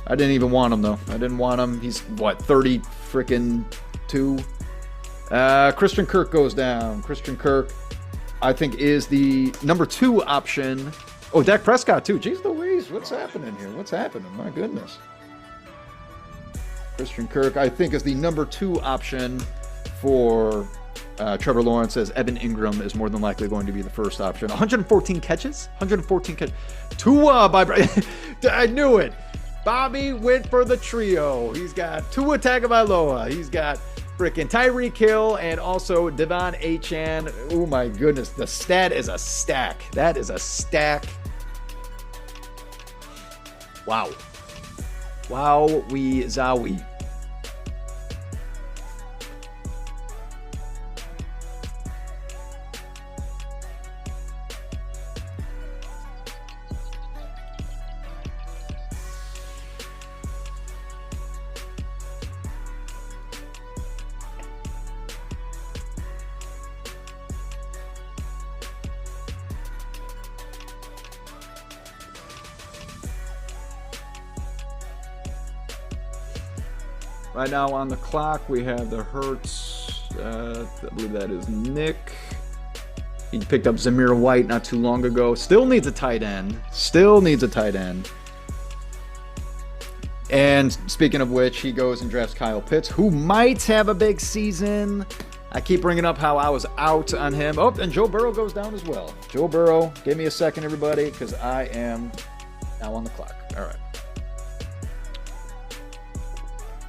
I didn't even want him, though. I didn't want him. He's, 30 freaking 2? Christian Kirk goes down. Christian Kirk, I think, is the number 2 option. Oh, Dak Prescott, too. Jeez Louise, what's happening here? My goodness. Christian Kirk, I think, is the number 2 option for Trevor Lawrence, as Evan Ingram is more than likely going to be the first option. 114 catches? 114 catches. Tua by... I knew it. Bobby went for the trio. He's got Tua Tagovailoa. He's got freaking Tyreek Hill and also Devon Achane. Oh my goodness. The stat is a stack. That is a stack. Wow. Wow-wee zowie. Right now on the clock, we have the Hertz. I believe that is Nick. He picked up Zamir White not too long ago. Still needs a tight end. Still needs a tight end. And speaking of which, he goes and drafts Kyle Pitts, who might have a big season. I keep bringing up how I was out on him. Oh, and Joe Burrow goes down as well. Joe Burrow, give me a second, everybody, because I am now on the clock. All right.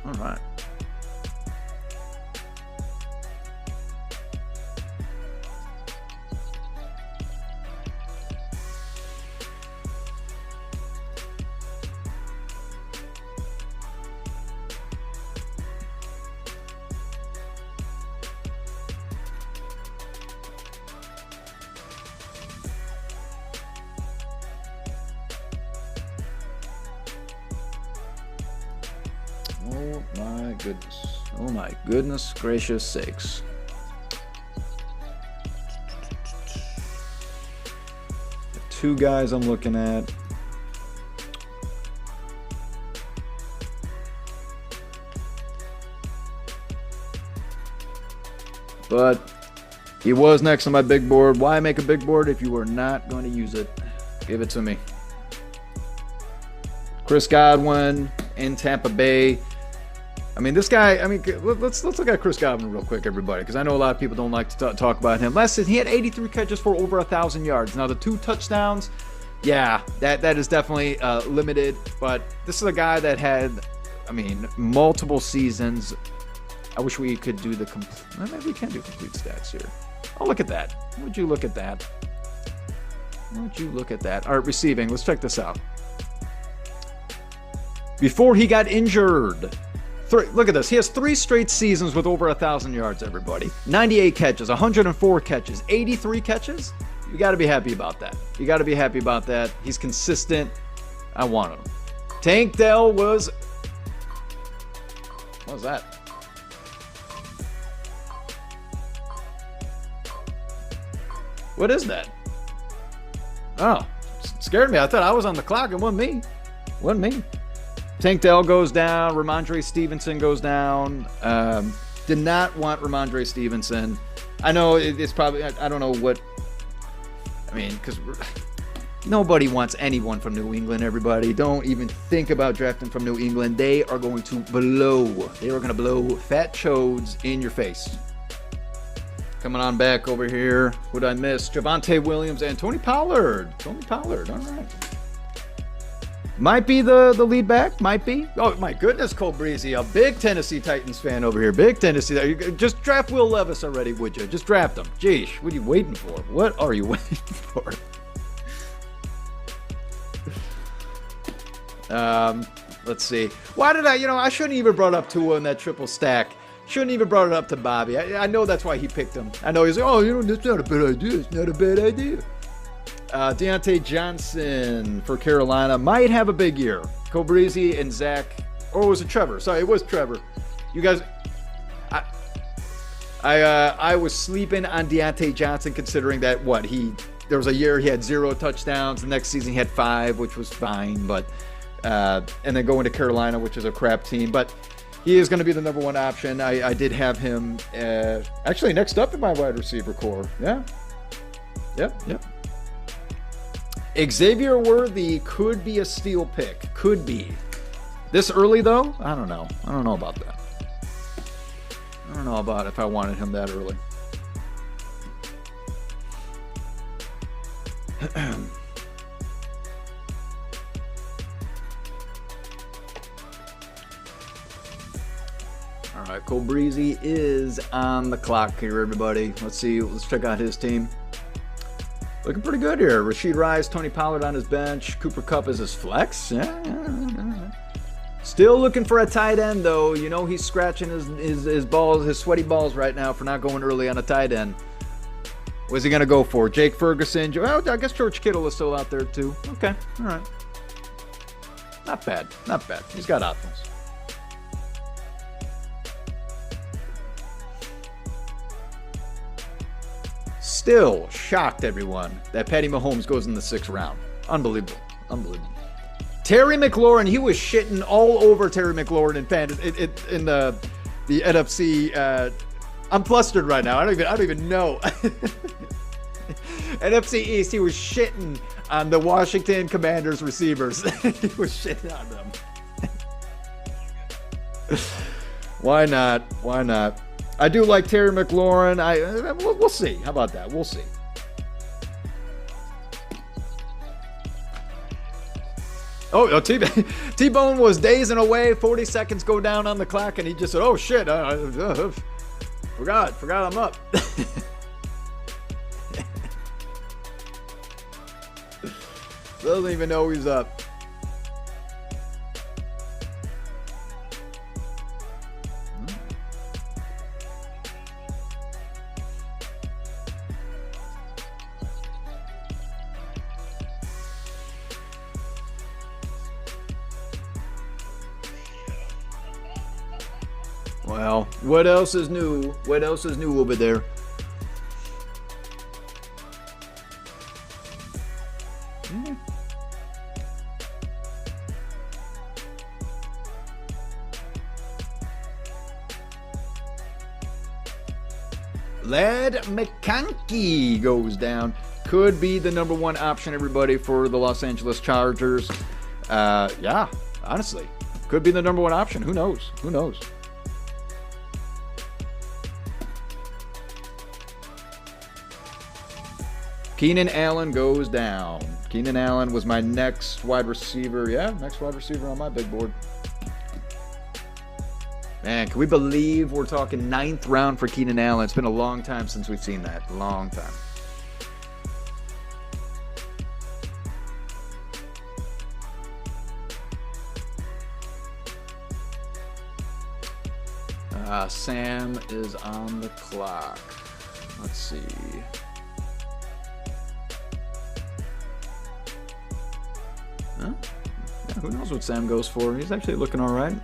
All right. Oh my goodness. Oh my goodness gracious sakes. Two guys I'm looking at. But he was next on my big board. Why make a big board if you are not going to use it? Give it to me. Chris Godwin in Tampa Bay. I mean, this guy, let's look at Chris Godwin real quick, everybody, because I know a lot of people don't like to talk about him. Last season, he had 83 catches for over 1,000 yards. Now, the 2 touchdowns, yeah, that is definitely limited, but this is a guy that had, multiple seasons. I wish we could do the maybe we can do complete stats here. Oh, look at that. Would you look at that? Would you look at that? All right, receiving. Let's check this out. Before he got injured, look at this. He has 3 straight seasons with over 1,000 yards, everybody. 98 catches, 104 catches, 83 catches. You got to be happy about that. You got to be happy about that. He's consistent. I want him. Tank Dell was... What was that? What is that? Oh, scared me. I thought I was on the clock. It wasn't me. Wasn't me. Tank Dell goes down. Ramondre Stevenson goes down. Did not want Ramondre Stevenson. I know it's probably, I don't know what, because nobody wants anyone from New England, everybody. Don't even think about drafting from New England. They are going to blow. They are going to blow fat chodes in your face. Coming on back over here. What did I miss? Javonte Williams and Tony Pollard. Tony Pollard. All right. Might be the lead back. Might be. Oh, my goodness, Cole Breezy. A big Tennessee Titans fan over here. Big Tennessee. Just draft Will Levis already, would you? Just draft him. Jeez, what are you waiting for? What are you waiting for? Let's see. Why did I shouldn't even brought up Tua in that triple stack. Shouldn't even brought it up to Bobby. I know that's why he picked him. I know he's like, that's not a bad idea. It's not a bad idea. Deontay Johnson for Carolina might have a big year. Cole Breezy and Zach, or was it Trevor? Sorry, it was Trevor. You guys, I was sleeping on Deontay Johnson considering that there was a year he had 0 touchdowns. The next season he had 5, which was fine, but and then going to Carolina, which is a crap team, but he is going to be the number 1 option. I did have him actually next up in my wide receiver core. Yeah. Yep. Xavier Worthy could be a steal pick. Could be. This early, though? I don't know. I don't know about that. I don't know about if I wanted him that early. All right, Cole Breezy is on the clock here, everybody. Let's see. Let's check out his team. Looking pretty good here. Rashid Rice, Tony Pollard on his bench. Cooper Kupp is his flex. Yeah. Still looking for a tight end, though. You know he's scratching his balls, his sweaty balls right now for not going early on a tight end. What's he going to go for? Jake Ferguson? Well, I guess George Kittle is still out there, too. Okay. All right. Not bad. Not bad. He's got options. Still shocked, everyone, that Patty Mahomes goes in the 6th round. Unbelievable. Terry McLaurin, he was shitting all over Terry McLaurin in the NFC. I'm flustered right now. I don't even know. NFC East, he was shitting on the Washington Commanders receivers. He was shitting on them. Why not? Why not? I do like Terry McLaurin. We'll see. How about that? We'll see. Oh, T-Bone was dazing away. 40 seconds go down on the clock, and he just said, "Oh shit! Forgot I'm up." Doesn't even know he's up. Well, what else is new? What else is new over there? Lad McConkey goes down. Could be the number one option, everybody, for the Los Angeles Chargers. Yeah, honestly. Could be the number one option. Who knows? Who knows? Keenan Allen goes down. Keenan Allen was my next wide receiver. Yeah, next wide receiver on my big board. Man, can we believe we're talking 9th round for Keenan Allen? It's been a long time since we've seen that. Long time. Sam is on the clock. Let's see. Huh? Yeah, who knows what Sam goes for? He's actually looking all right.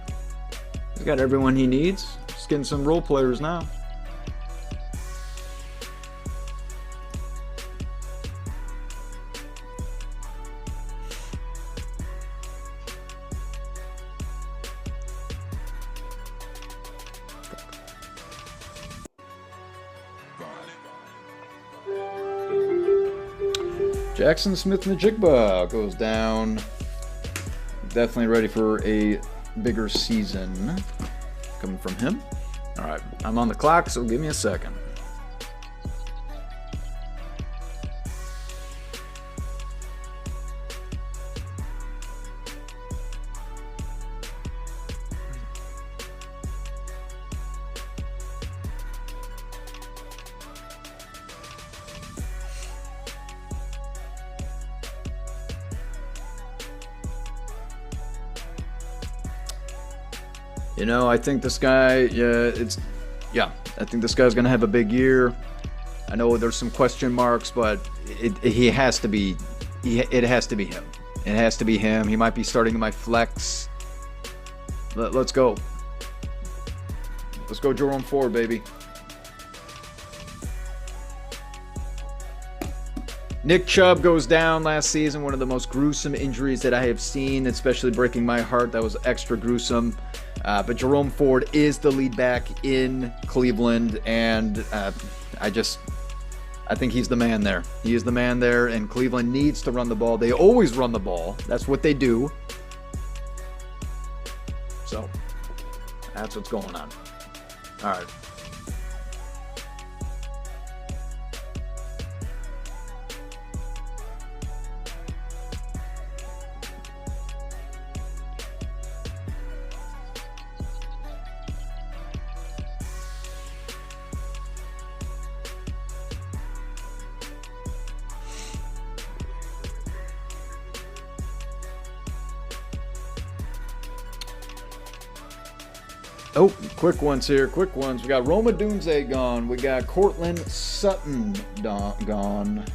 He's got everyone he needs. Just getting some role players now. Jackson Smith-Njigba goes down. Definitely ready for a bigger season coming from him. All right, I'm on the clock, so give me a second. You know, I think this guy, I think this guy's going to have a big year. I know there's some question marks, but it has to be him. It has to be him. He might be starting in my flex. Let's go. Let's go Jerome Ford, baby. Nick Chubb goes down last season. One of the most gruesome injuries that I have seen, especially breaking my heart. That was extra gruesome. But Jerome Ford is the lead back in Cleveland, and I think he's the man there. He is the man there, and Cleveland needs to run the ball. They always run the ball. That's what they do. So, that's what's going on. All right. Oh, quick ones here, quick ones. We got Roma Dunze gone. We got Cortland Sutton gone.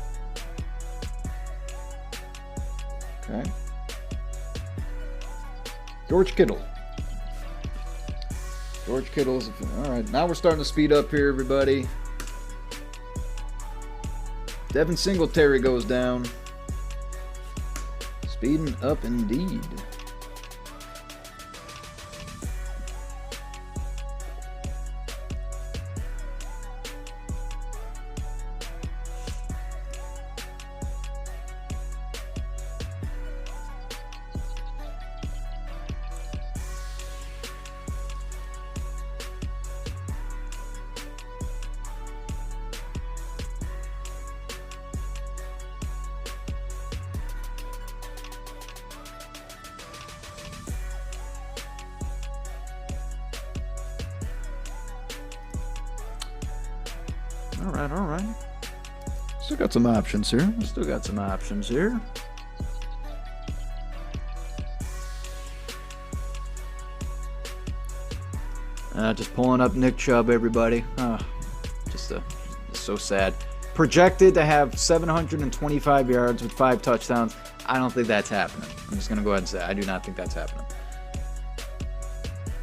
Okay. George Kittle. George Kittle's. All right, now we're starting to speed up here, everybody. Devin Singletary goes down. Speeding up indeed. All right. Still got some options here. Just pulling up Nick Chubb, everybody. Just so sad. Projected to have 725 yards with 5 touchdowns. I don't think that's happening. I'm just going to go ahead and say I do not think that's happening.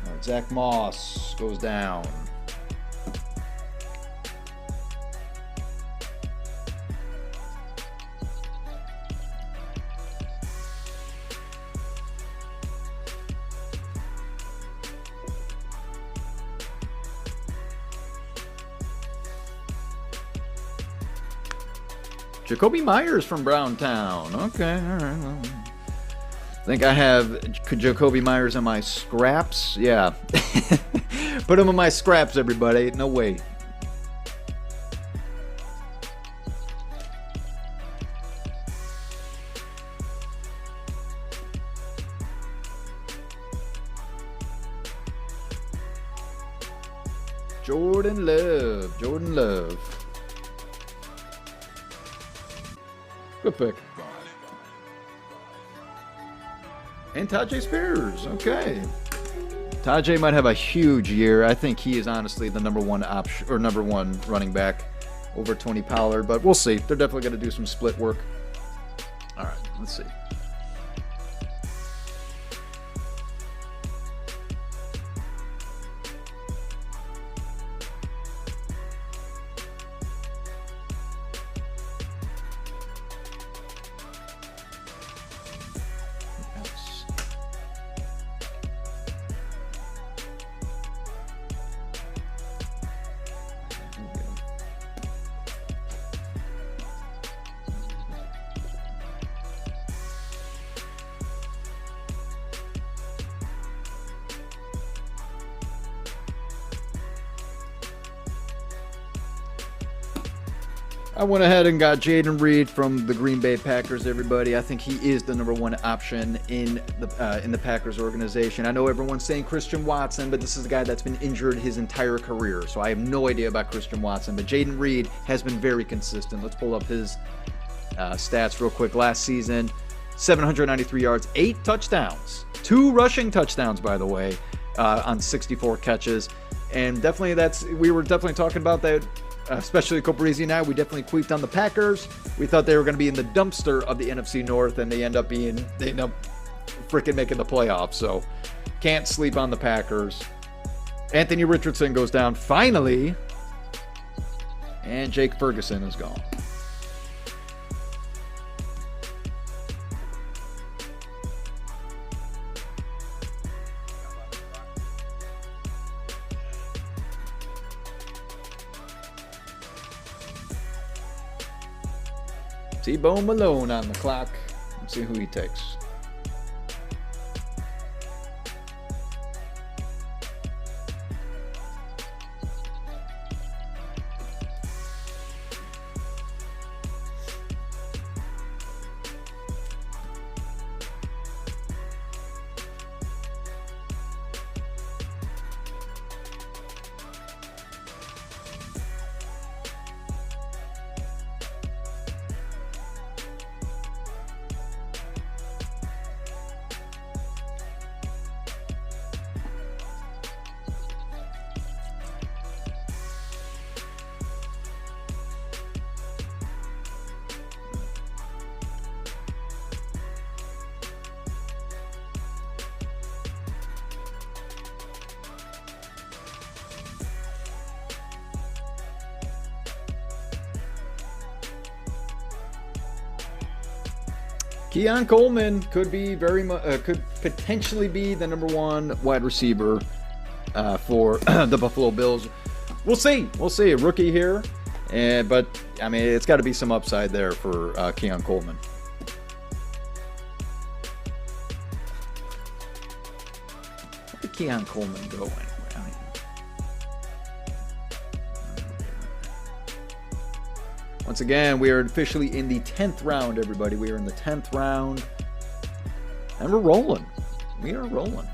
All right, Zach Moss goes down. Jacoby Myers from Browntown. Okay, all right. Well, I think I have Jacoby Myers on my scraps. Yeah. Put him on my scraps, everybody. No way. Jordan Love. Good pick. And Tajay Spears. Okay. Tajay might have a huge year. I think he is honestly the number one option or number one running back over Tony Pollard, but we'll see. They're definitely going to do some split work. All right, let's see. I went ahead and got Jaden Reed from the Green Bay Packers, everybody. I think he is the number one option in the Packers organization. I know everyone's saying Christian Watson, but this is a guy that's been injured his entire career, so I have no idea about Christian Watson. But Jaden Reed has been very consistent. Let's pull up his stats real quick. Last season, 793 yards, 8 touchdowns, 2 rushing touchdowns, by the way, on 64 catches. And definitely we were definitely talking about that. Especially Caprese and I, we definitely queefed on the Packers. We thought they were going to be in the dumpster of the NFC North, and they end up freaking making the playoffs. So can't sleep on the Packers. Anthony Richardson goes down finally, and Jake Ferguson is gone. T-Bone Malone on the clock. Let's see who he takes. Keon Coleman could be could potentially be the number 1 wide receiver for the Buffalo Bills. We'll see. We'll see. A rookie here, but I mean, it's got to be some upside there for Keon Coleman. Where did Keon Coleman go anyway? Once again, we are officially in the 10th round, everybody. We are in the 10th round. And we're rolling. We are rolling.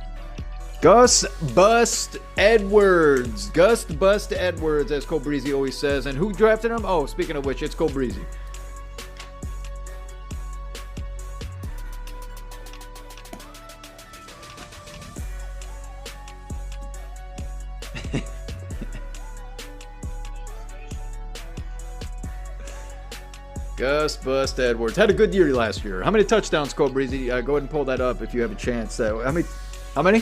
Gus Bust Edwards. Gus Bust Edwards, as Cole Breezy always says. And who drafted him? Oh, speaking of which, it's Cole Breezy. Gus Bust Edwards had a good year last year. How many touchdowns, Cole Breezy? Go ahead and pull that up if you have a chance. How many?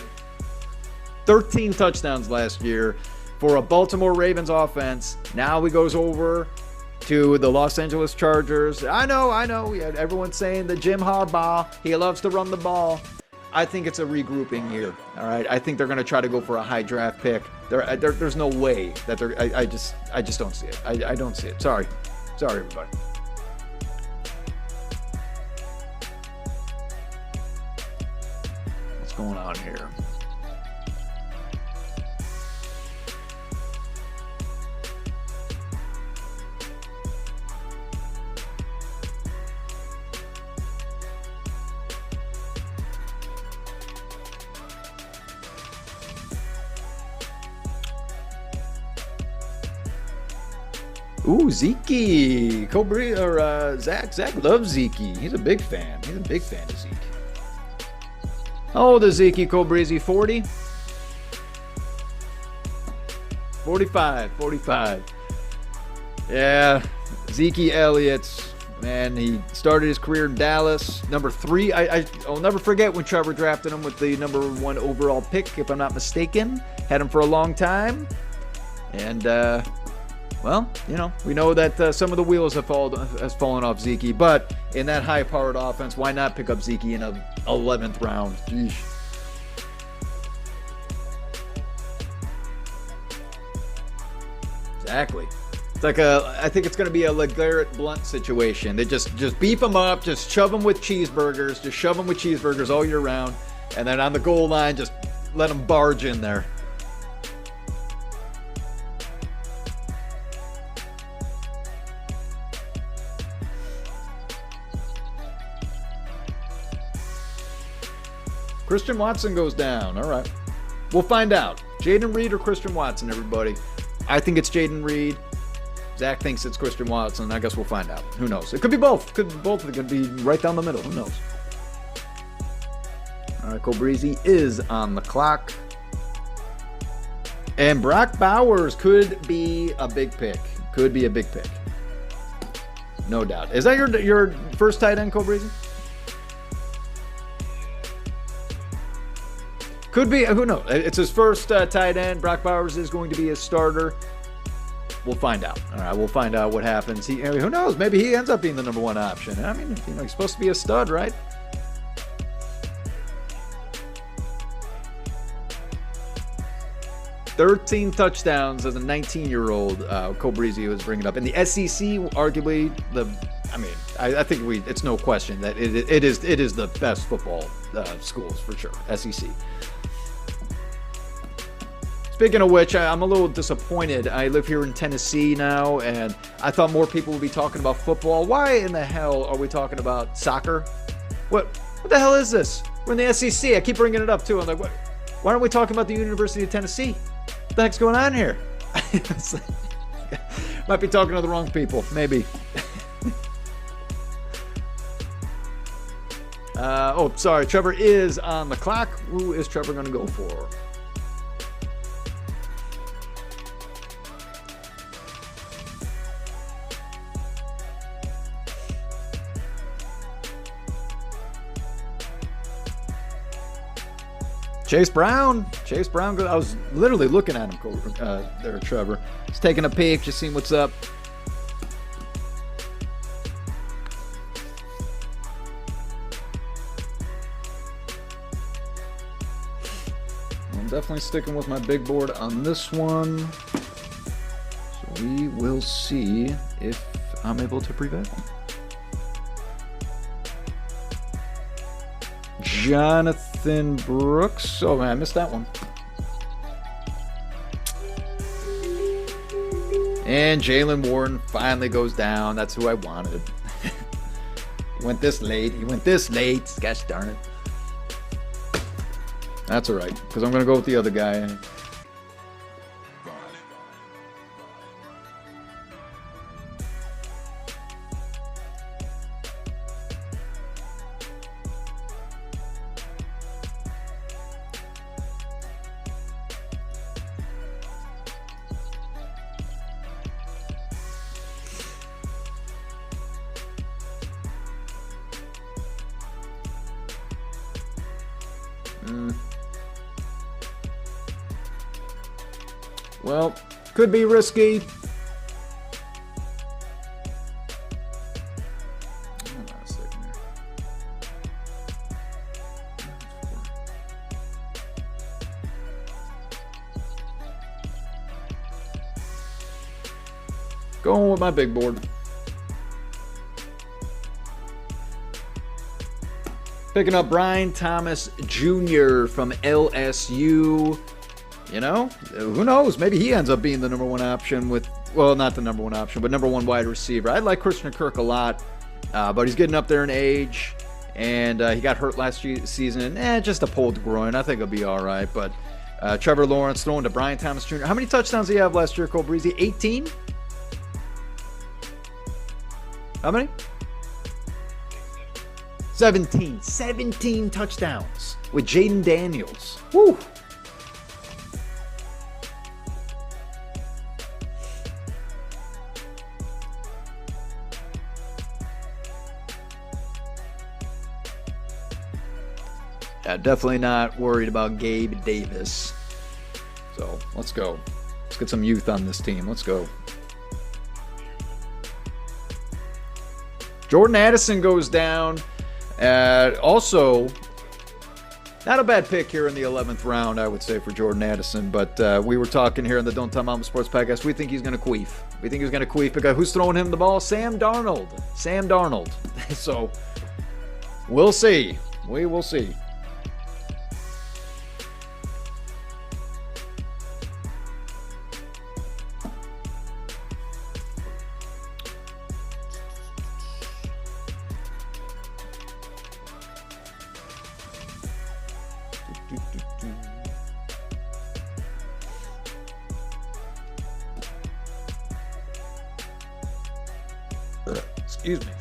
13 touchdowns last year for a Baltimore Ravens offense. Now he goes over to the Los Angeles Chargers. I know. Everyone's saying that Jim Harbaugh, he loves to run the ball. I think it's a regrouping here. All right. I think they're going to try to go for a high draft pick. There's no way that they're. I just don't see it. I don't see it. Sorry, everybody. Going on here. Ooh, Zeke. Cobra or Zach. Zach loves Zeke. He's a big fan. He's a big fan of Zeke. How old is Zeke Breezy? 40? 45. Yeah, Zeke Elliott, man, he started his career in Dallas. Number 3, I'll never forget when Trevor drafted him with the number 1 overall pick, if I'm not mistaken. Had him for a long time. And, well, we know that some of the wheels have fallen off Zeke, but in that high-powered offense, why not pick up Zeke in a 11th round? Jeez. Exactly. It's like I think it's going to be a LeGarrette Blount situation. They just beef him up, just shove him with cheeseburgers, all year round, and then on the goal line, just let him barge in there. Christian Watson goes down. All right. We'll find out. Jaden Reed or Christian Watson, everybody. I think it's Jaden Reed. Zach thinks it's Christian Watson. I guess we'll find out. Who knows? It could be both. Both of them could be right down the middle. Who knows? All right, Cole Breezy is on the clock. And Brock Bowers could be a big pick. No doubt. Is that your first tight end, Cole Breezy? Could be. Who knows? It's his first tight end. Brock Bowers is going to be his starter. We'll find out. All right, we'll find out what happens. Who knows? Maybe he ends up being the number 1 option. I mean, he's supposed to be a stud, right? "13 touchdowns as a 19-year-old." Cole Breezy was bringing up in the SEC. Arguably, I think it's no question that it is the best football schools for sure. SEC. Speaking of which, I'm a little disappointed. I live here in Tennessee now, and I thought more people would be talking about football. Why in the hell are we talking about soccer? What the hell is this? We're in the SEC. I keep bringing it up, too. I'm like, why aren't we talking about the University of Tennessee? What the heck's going on here? Might be talking to the wrong people. Maybe. Sorry. Trevor is on the clock. Who is Trevor going to go for? Chase Brown. I was literally looking at him there, Trevor. He's taking a peek, just seeing what's up. I'm definitely sticking with my big board on this one. So we will see if I'm able to prevail. Jonathan Brooks. Oh man, I missed that one. And Jalen Warren finally goes down. That's who I wanted. He went this late. Gosh darn it. That's alright, because I'm going to go with the other guy. Well, could be risky. Hold on a second here. Going with my big board. Picking up Brian Thomas Jr. from LSU. You know, who knows? Maybe he ends up being the number one option with, well, not the number one option, but number one wide receiver. I like Christian Kirk a lot, but he's getting up there in age, and he got hurt last season. Just a pulled groin. I think he'll be all right. But Trevor Lawrence throwing to Brian Thomas Jr. How many touchdowns did he have last year, Cole Breezy? 18? How many? 17. 17 touchdowns with Jaden Daniels. Woo! Yeah, definitely not worried about Gabe Davis. So let's go. Let's get some youth on this team. Let's go. Jordan Addison goes down. Also, not a bad pick here in the 11th round, I would say, for Jordan Addison. But we were talking here in the Don't Tell Mama Sports Podcast. We think he's going to queef. We think he's going to queef because who's throwing him the ball? Sam Darnold. Sam Darnold. So we'll see. We will see. Excuse me.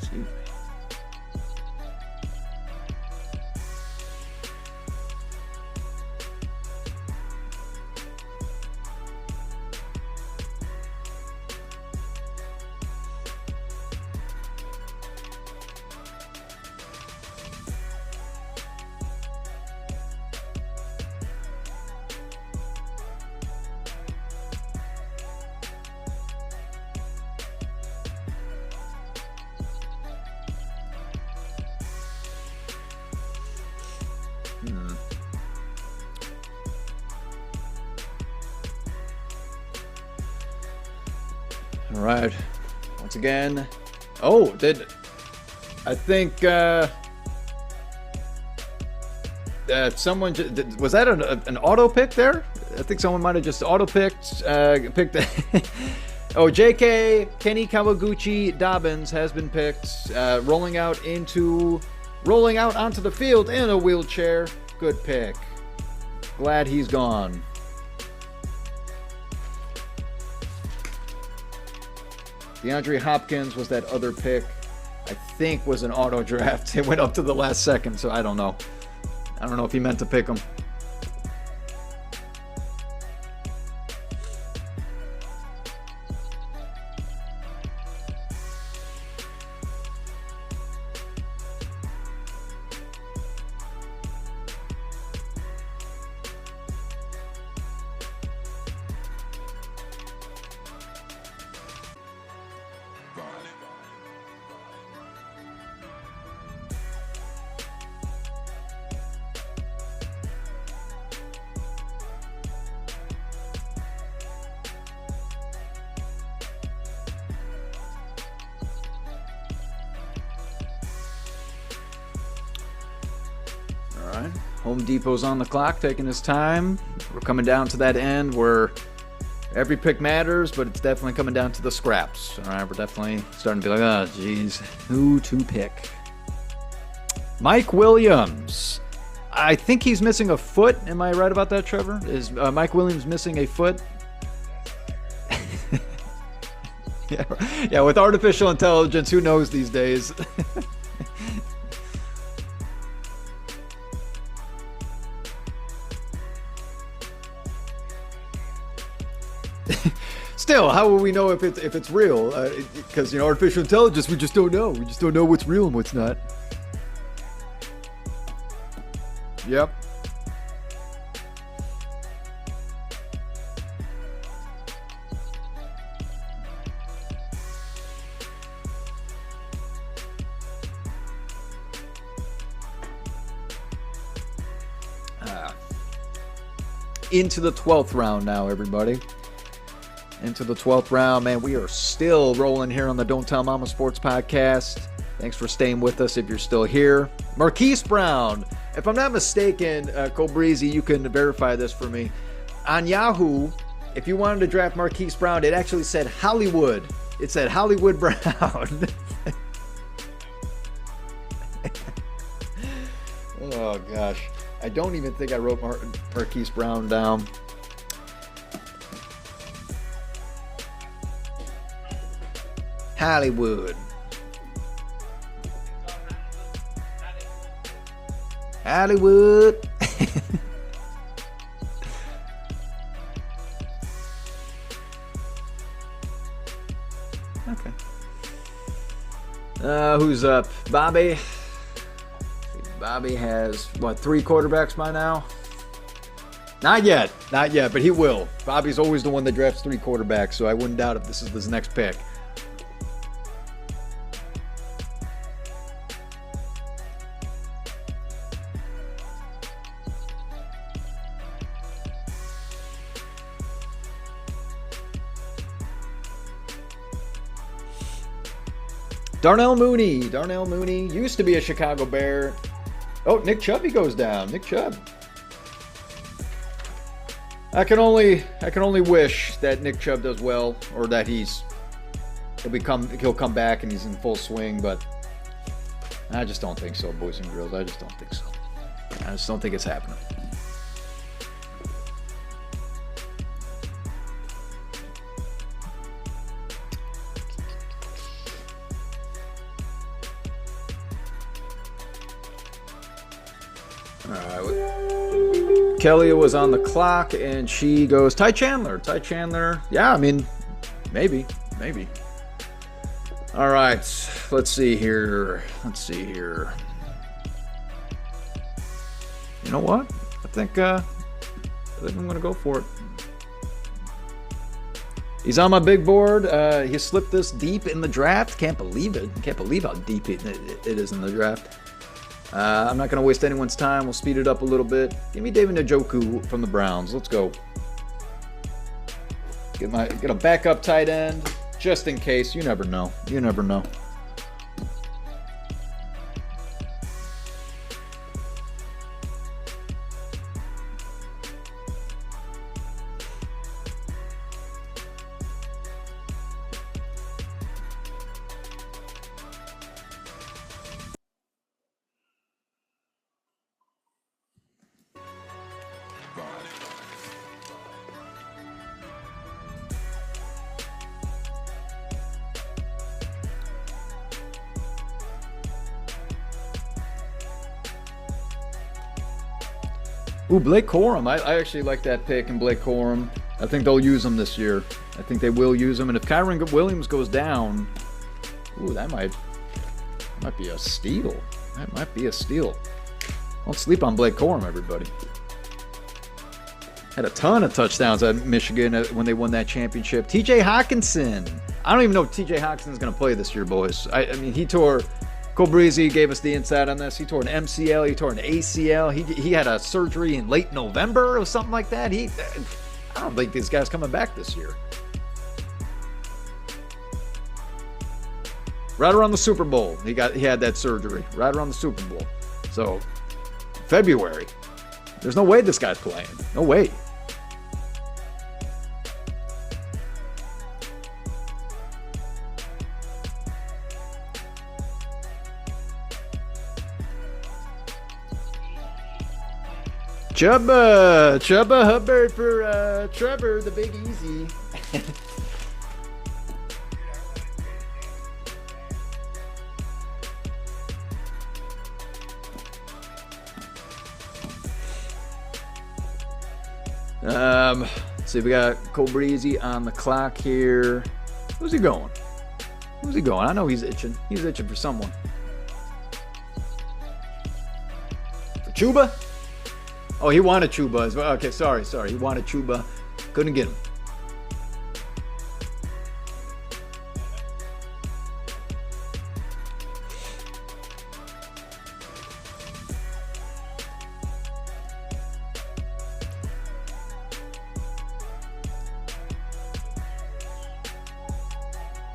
All right. Once again. Oh, I think someone was that an auto pick there? I think someone might have just auto picked Oh, JK Kenny Kawaguchi Dobbins has been picked, rolling out onto the field in a wheelchair. Good pick. Glad he's gone. DeAndre Hopkins was that other pick. I think was an auto draft. It went up to the last second, so I don't know. I don't know if he meant to pick him. Home Depot's on the clock, taking his time. We're coming down to that end where every pick matters, but it's definitely coming down to the scraps. All right, we're definitely starting to be like, oh, geez, who to pick? Mike Williams. I think he's missing a foot. Am I right about that, Trevor? Is Mike Williams missing a foot? Yeah, with artificial intelligence, who knows these days? Still, how will we know if it's real? Because artificial intelligence, we just don't know. We just don't know what's real and what's not. Yep. Into the 12th round now, everybody. Into the 12th round, man. We are still rolling here on the Don't Tell Mama Sports Podcast. Thanks for staying with us if you're still here. Marquise Brown. If I'm not mistaken, Cole Breezy, you can verify this for me. On Yahoo, if you wanted to draft Marquise Brown, it actually said Hollywood. It said Hollywood Brown. Oh, gosh. I don't even think I wrote Marquise Brown down. Hollywood. Hollywood. Okay. Who's up? Bobby. Bobby has, 3 quarterbacks by now? Not yet, but he will. Bobby's always the one that drafts 3 quarterbacks, so I wouldn't doubt if this is his next pick. Darnell Mooney used to be a Chicago Bear. Oh, Nick Chubb goes down. Nick Chubb. I can only wish that Nick Chubb does well, or that he'll come back and he's in full swing, but I just don't think so, boys and girls. I just don't think so. I just don't think it's happening. Kelly was on the clock, and she goes, Ty Chandler. Yeah, I mean, maybe. All right, let's see here. You know what? I think I'm gonna go for it. He's on my big board. He slipped this deep in the draft. Can't believe it. Can't believe how deep it is in the draft. I'm not going to waste anyone's time. We'll speed it up a little bit. Give me David Njoku from the Browns. Let's go. Get a backup tight end just in case. You never know. Ooh, Blake Corum. I actually like that pick in Blake Corum. I think they'll use him this year. I think they will use him. And if Kyron Williams goes down, ooh, that might be a steal. Don't sleep on Blake Corum, everybody. Had a ton of touchdowns at Michigan when they won that championship. TJ Hawkinson. I don't even know if TJ Hawkinson is going to play this year, boys. I mean, he tore... Cole Breezy gave us the insight on this. He tore an MCL. He tore an ACL. He had a surgery in late November or something like that. I don't think this guy's coming back this year. Right around the Super Bowl, he had that surgery. Right around the Super Bowl. So, February. There's no way this guy's playing. No way. Chubba Hubbard for Trevor, the Big Easy. Let's see, we got Cobra Easy on the clock here. Who's he going? Who's he going? I know he's itching. He's itching for someone. For Chuba? Oh, he wanted Chuba as well. Okay, sorry. He wanted Chuba. Couldn't get him.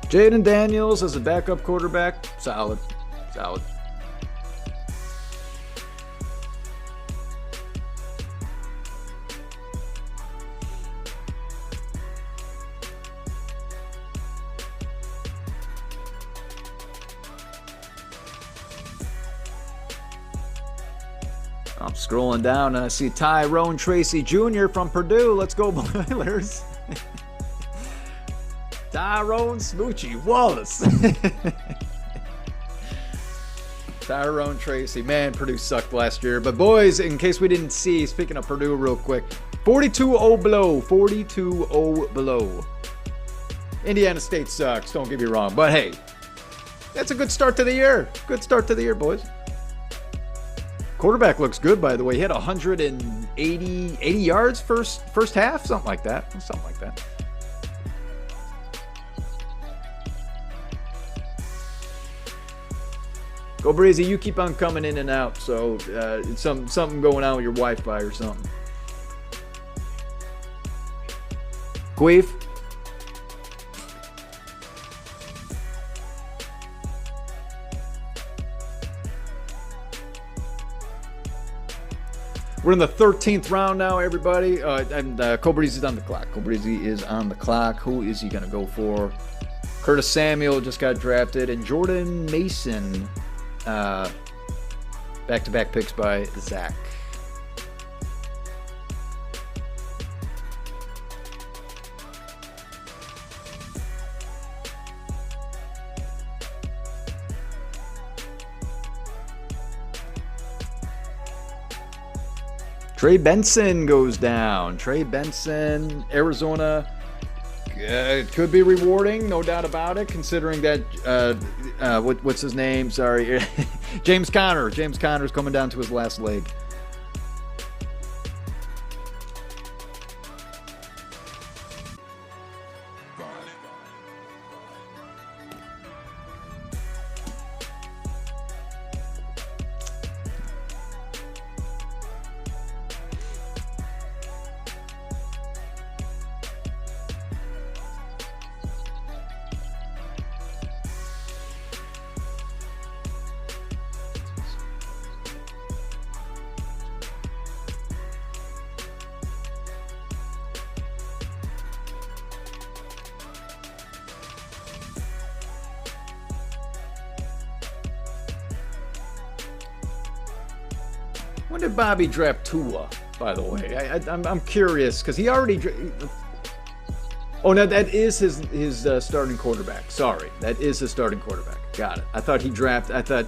Jaden Daniels as a backup quarterback. Solid. I'm scrolling down and I see Tyrone Tracy Jr. from Purdue. Let's go Boilers. Tyrone Smoochie Wallace. Tyrone Tracy. Man, Purdue sucked last year. But boys, in case we didn't see, speaking of Purdue real quick, 42-0 below. 42-0 below. Indiana State sucks, don't get me wrong. But hey, that's a good start to the year. Good start to the year, boys. Quarterback looks good, by the way. He had 180 yards first half, something like that. Go Breezy, you keep on coming in and out, so it's something going on with your Wi-Fi or something. Queef. We're in the 13th round now, everybody. And Cobreezy is on the clock. Cobreezy is on the clock. Who is he going to go for? Curtis Samuel just got drafted. And Jordan Mason. Back-to-back picks by Zach. Trey Benson goes down. Trey Benson, Arizona. It could be rewarding, no doubt about it, considering that, what's his name? Sorry. James Conner. James Conner's coming down to his last leg. When did Bobby draft Tua, by the way? I'm curious, because he already... Oh, no, that is his starting quarterback. Sorry, that is his starting quarterback. Got it. I thought he drafted... I thought...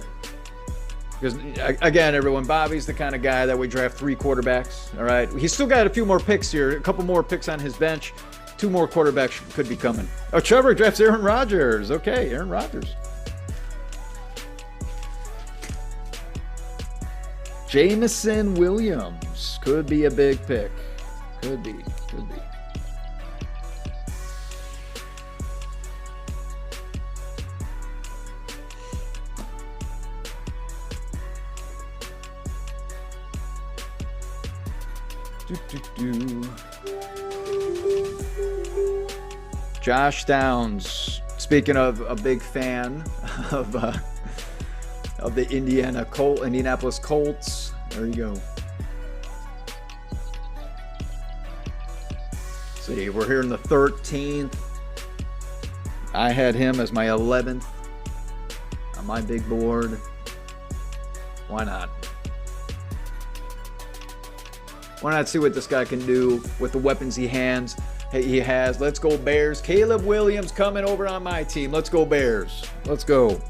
Because, again, everyone, Bobby's the kind of guy that we draft 3 quarterbacks, all right? He's still got a few more picks here, a couple more picks on his bench. 2 more quarterbacks could be coming. Oh, Trevor drafts Aaron Rodgers. Okay, Aaron Rodgers. Jameson Williams could be a big pick. Could be. Josh Downs. Speaking of a big fan of the Indianapolis Colts. There you go. See, we're here in the 13th. I had him as my 11th on my big board. Why not? Why not see what this guy can do with the weapons he has? Let's go Bears. Caleb Williams coming over on my team. Let's go Bears. Let's go.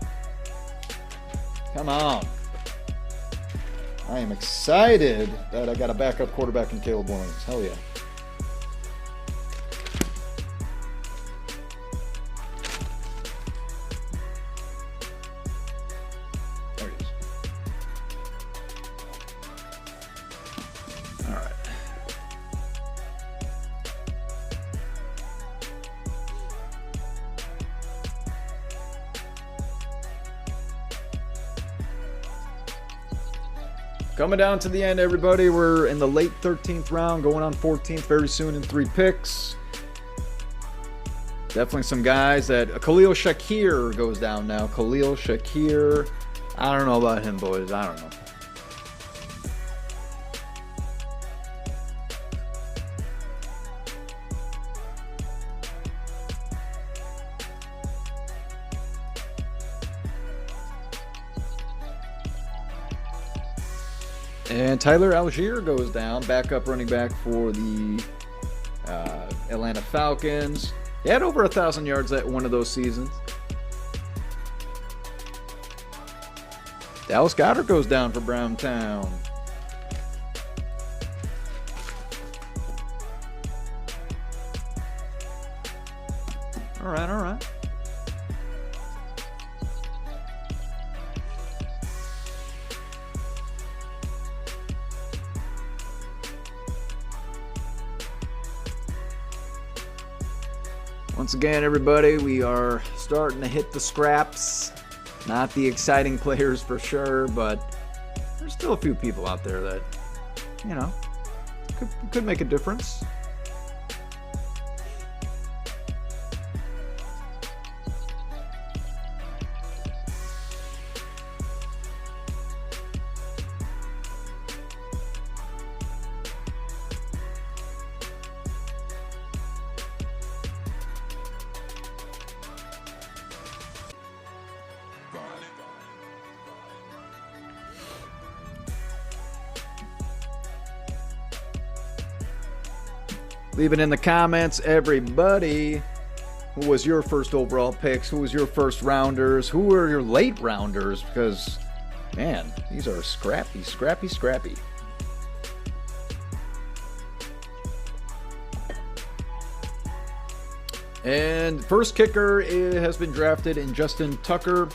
Come on. I am excited that I got a backup quarterback in Caleb Williams. Hell yeah. There it is. All right. Coming down to the end, everybody. We're in the late 13th round, going on 14th very soon in 3 picks. Definitely some guys that... Khalil Shakir goes down now. Khalil Shakir. I don't know about him, boys. I don't know. And Tyler Algier goes down, backup running back for the Atlanta Falcons. He had over 1,000 yards at one of those seasons. Dallas Goedert goes down for Browntown. All right, all right. Once again, everybody, we are starting to hit the scraps. Not the exciting players for sure, but there's still a few people out there that, you know, could make a difference. Leave it in the comments, everybody. Who was your first overall picks? Who was your first rounders? Who were your late rounders? Because, man, these are scrappy, scrappy, scrappy. And first kicker has been drafted in Justin Tucker.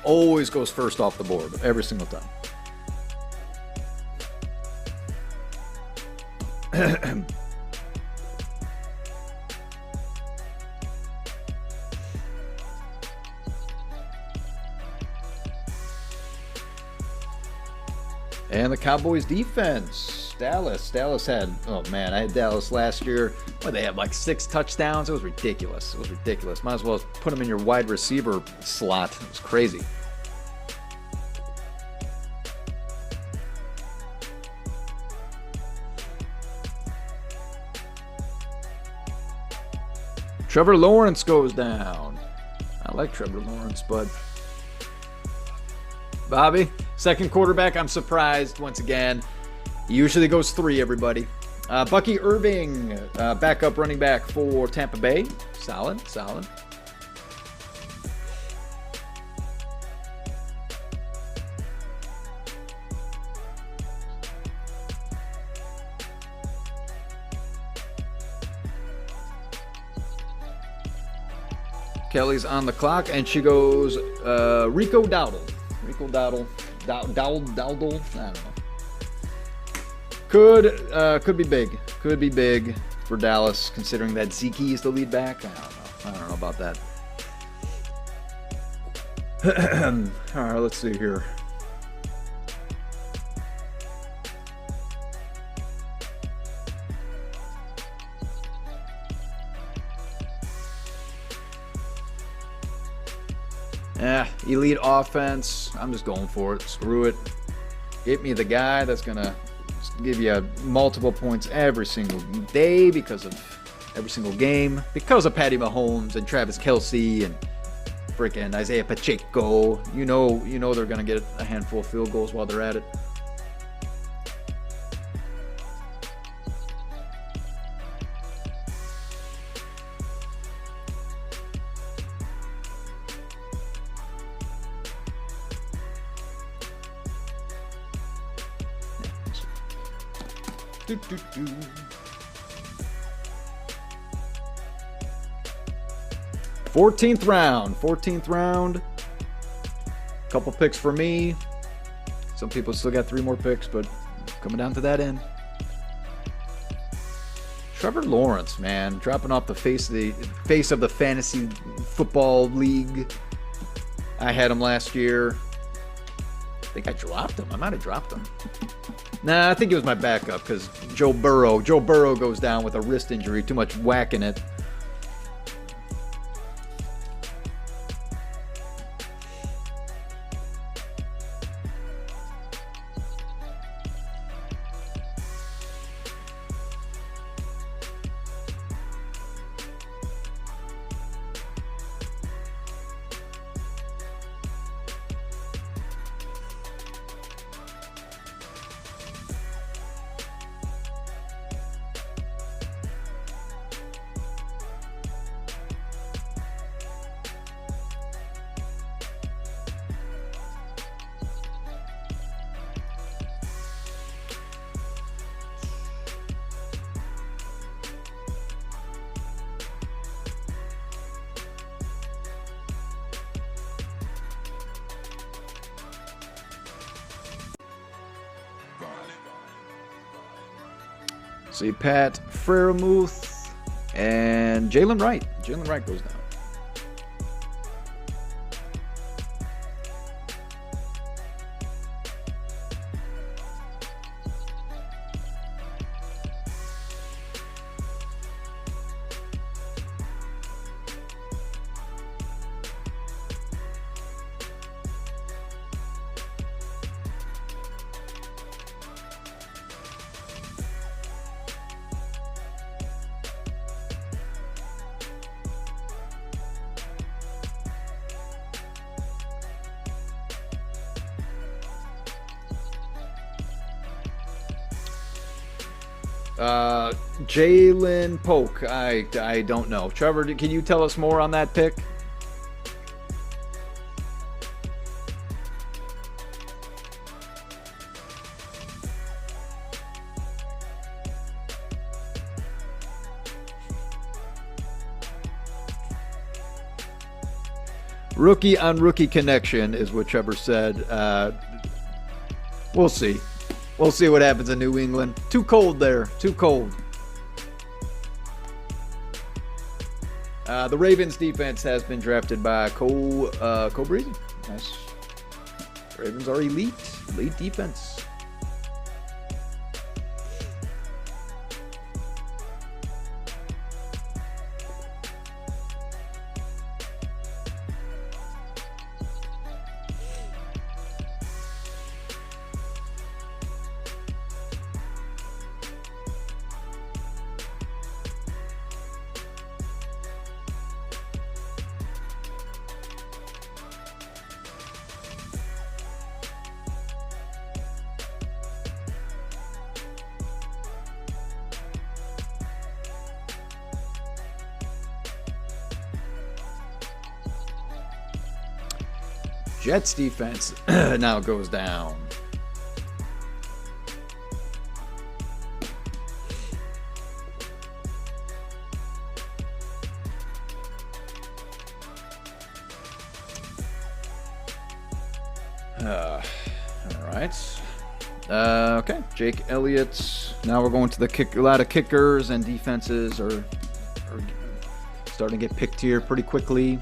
Always goes first off the board, every single time. And the Cowboys defense, Dallas had, oh man, I had Dallas last year. What, they had like 6 touchdowns? It was ridiculous. It was ridiculous. Might as well put them in your wide receiver slot. It was crazy. Trevor Lawrence goes down. I like Trevor Lawrence, but Bobby, second quarterback, I'm surprised once again. He usually goes 3, everybody. Bucky Irving, backup running back for Tampa Bay. Solid, solid. Kelly's on the clock, and she goes Rico Dowdle. Rico Dowdle. Dowdle. I don't know. Could be big. Could be big for Dallas, considering that Zeke is the lead back. I don't know about that. All right, let's see here. Elite offense. I'm just going for it. Screw it. Get me the guy that's going to give you multiple points every single day because of every single game because of Patty Mahomes and Travis Kelce and freaking Isaiah Pacheco. You know they're gonna get a handful of field goals while they're at it. Do, do, do. 14th round. Couple picks for me. Some people still got 3 more picks, but coming down to that end. Trevor Lawrence, man, dropping off the face of the fantasy football league. I had him last year. I think I dropped him. I might have dropped him. Nah, I think it was my backup because Joe Burrow goes down with a wrist injury, too much whacking it. See Pat Freiermuth and Jalen Wright. Jalen Wright goes down. Jalen Polk, I don't know. Trevor, can you tell us more on that pick? Rookie on rookie connection is what Trevor said. We'll see. We'll see what happens in New England. Too cold there. Too cold. The Ravens defense has been drafted by Cole Breezy. Nice. Ravens are elite defense. Jets defense now goes down. All right. Okay, Jake Elliott. Now we're going to the a lot of kickers and defenses are starting to get picked here pretty quickly.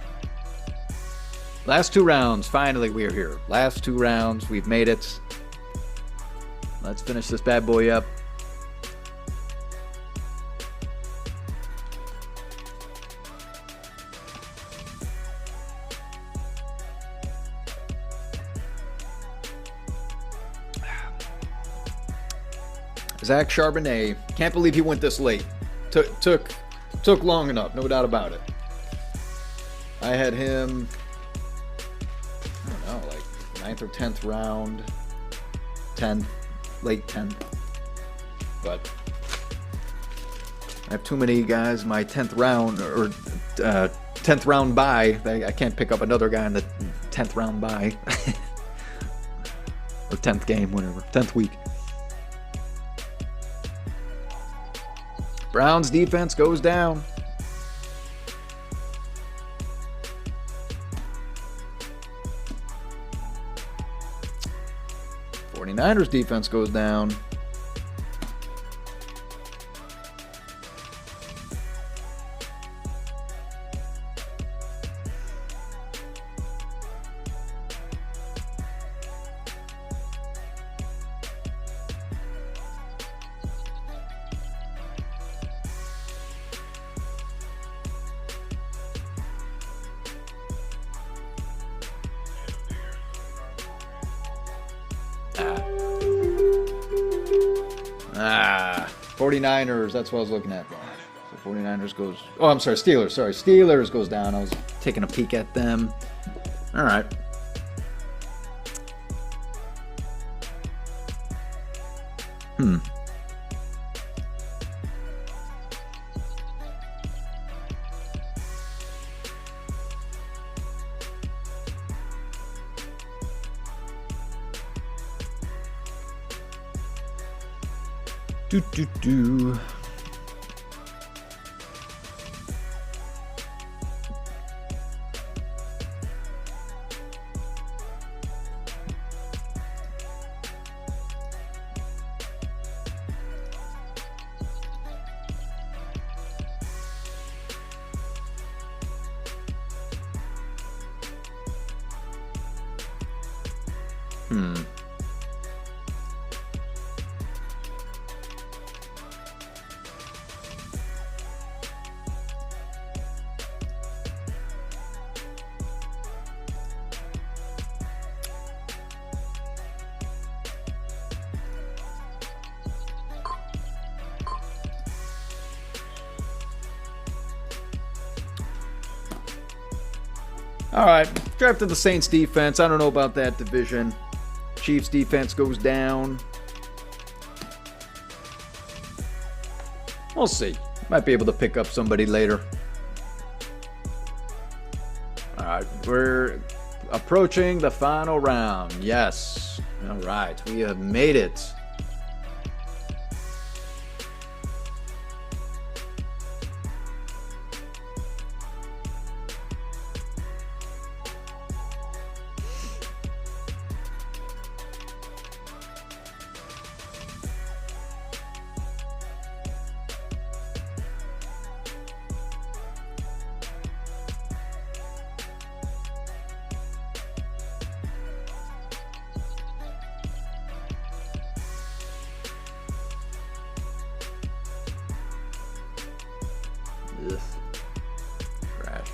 Last 2 rounds, finally we are here. Last 2 rounds, we've made it. Let's finish this bad boy up. Zach Charbonnet. Can't believe he went this late. Took Took long enough, no doubt about it. I had him, I don't know, like 9th or 10th round. 10th, late 10th. But I have too many guys. My 10th round or 10th round bye. I can't pick up another guy in the 10th round bye. Or 10th game, whatever. 10th week. Browns defense goes down. '49ers defense goes down. Ah, 49ers, that's what I was looking at. So 49ers goes, oh, I'm sorry, Steelers, Steelers goes down. I was taking a peek at them. All right. Do. All right, drafted the Saints defense. I don't know about that division. Chiefs defense goes down. We'll see. Might be able to pick up somebody later. All right, we're approaching the final round. Yes. All right, we have made it. Ugh. Trash.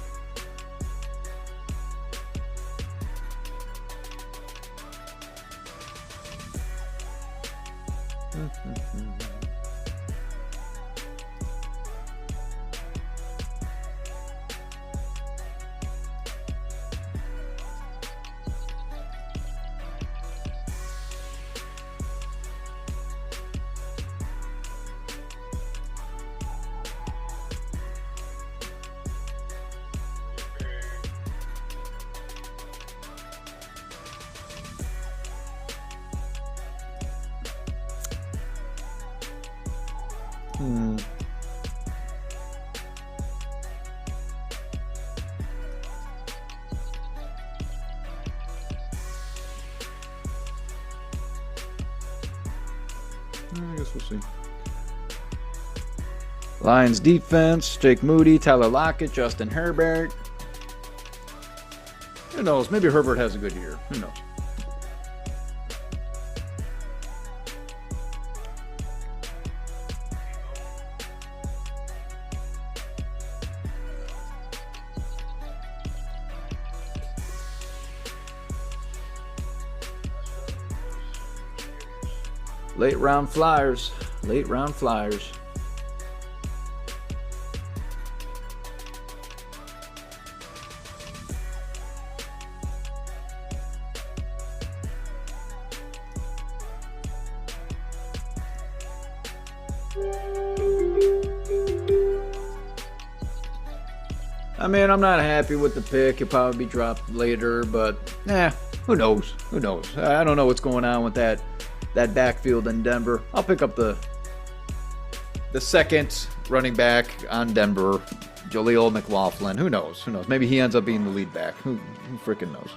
I guess we'll see. Lions defense, Jake Moody, Tyler Lockett, Justin Herbert. Who knows? Maybe Herbert has a good year. Who knows? Late round flyers. Late round flyers. I mean, I'm not happy with the pick. It'll probably be dropped later, but who knows? Who knows? I don't know what's going on with that backfield in Denver. I'll pick up the second running back on Denver, Jaleel McLaughlin. Who knows? Who knows? Maybe he ends up being the lead back. Who freaking knows?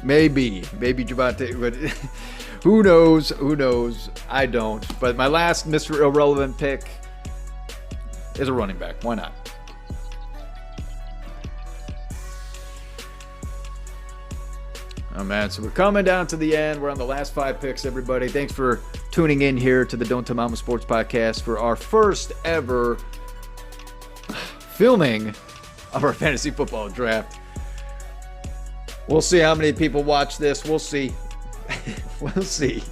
Maybe Javante, but who knows? Who knows? I don't. But my last Mr. Irrelevant pick is a running back. Why not? Oh man, so we're coming down to the end. We're on the last 5 picks, everybody. Thanks for tuning in here to the Don't Tell Mama Sports Podcast for our first ever filming of our fantasy football draft. We'll see how many people watch this. We'll see. We'll see.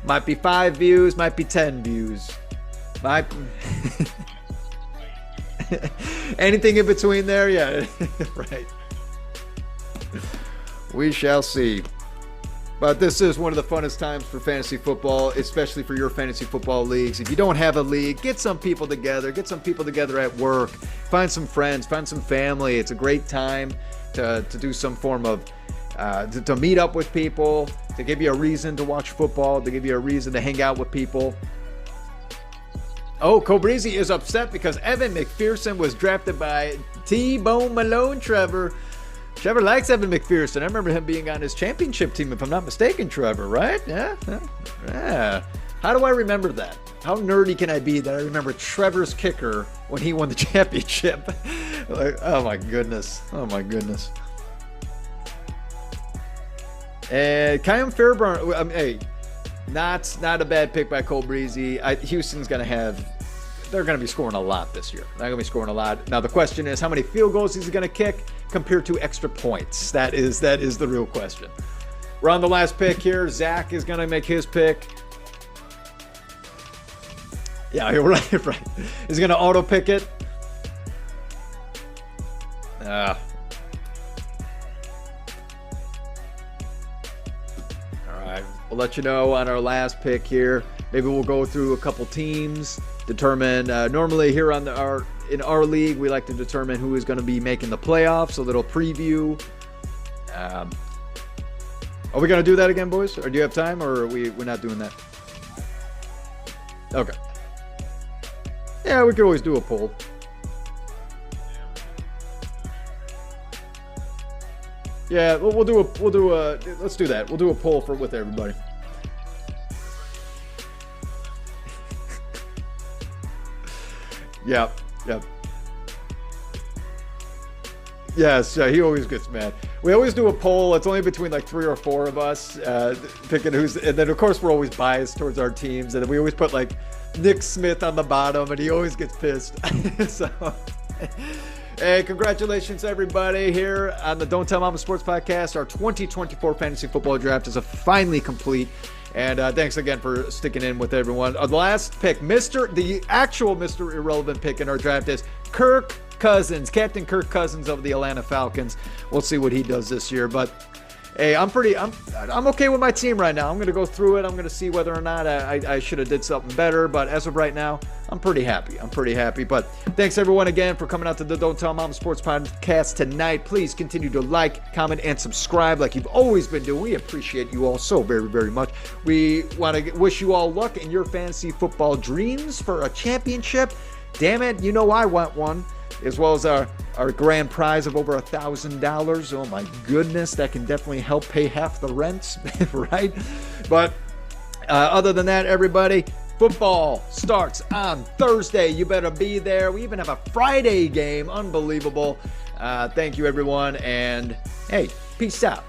Might be 5 views, might be 10 views. Anything in between there? Yeah, right. We shall see. But this is one of the funnest times for fantasy football, especially for your fantasy football leagues. If you don't have a league, get some people together. Get some people together at work. Find some friends. Find some family. It's a great time to do some form of, to meet up with people, to give you a reason to watch football, to give you a reason to hang out with people. Oh, Cobrizi is upset because Evan McPherson was drafted by T-Bone Malone, Trevor. Trevor likes Evan McPherson. I remember him being on his championship team, if I'm not mistaken, Trevor, right? Yeah. How do I remember that? How nerdy can I be that I remember Trevor's kicker when he won the championship? Like, oh my goodness. And Kyle Fairburn, hey, not a bad pick by Cole Breezy. Houston's they're going to be scoring a lot this year. They're going to be scoring a lot. Now the question is, how many field goals is he going to kick compared to extra points? That is the real question. We're on the last pick here. Zach is going to make his pick. Yeah, right. He's going to auto pick it. All right. We'll let you know on our last pick here. Maybe we'll go through a couple teams, determine. Normally here in our league, we like to determine who is going to be making the playoffs. A little preview. Are we going to do that again, boys? Or do you have time, or we're not doing that? Okay. Yeah, we could always do a poll. Yeah, we'll do a. Let's do that. We'll do a poll with everybody. Yep. Yes, he always gets mad. We always do a poll. It's only between like 3 or 4 of us picking who's, and then of course we're always biased towards our teams, and then we always put like Nick Smith on the bottom, and he always gets pissed. So, hey, congratulations everybody here on the Don't Tell Mama Sports Podcast. Our 2024 fantasy football draft is finally complete. And thanks again for sticking in with everyone. The last pick, the actual Mr. Irrelevant pick in our draft is Kirk Cousins, Captain Kirk Cousins of the Atlanta Falcons. We'll see what he does this year. But hey, I'm okay with my team right now. I'm going to go through it. I'm going to see whether or not I should have did something better. But as of right now, I'm pretty happy. But thanks everyone again for coming out to the Don't Tell Mama Sports Podcast tonight. Please continue to like, comment, and subscribe like you've always been doing. We appreciate you all so very, very much. We want to wish you all luck in your fantasy football dreams for a championship. Damn it, you know I want one. As well as our grand prize of over $1,000. Oh my goodness, that can definitely help pay half the rent, right? But other than that, everybody, football starts on Thursday. You better be there. We even have a Friday game. Unbelievable. Thank you, everyone. And hey, peace out.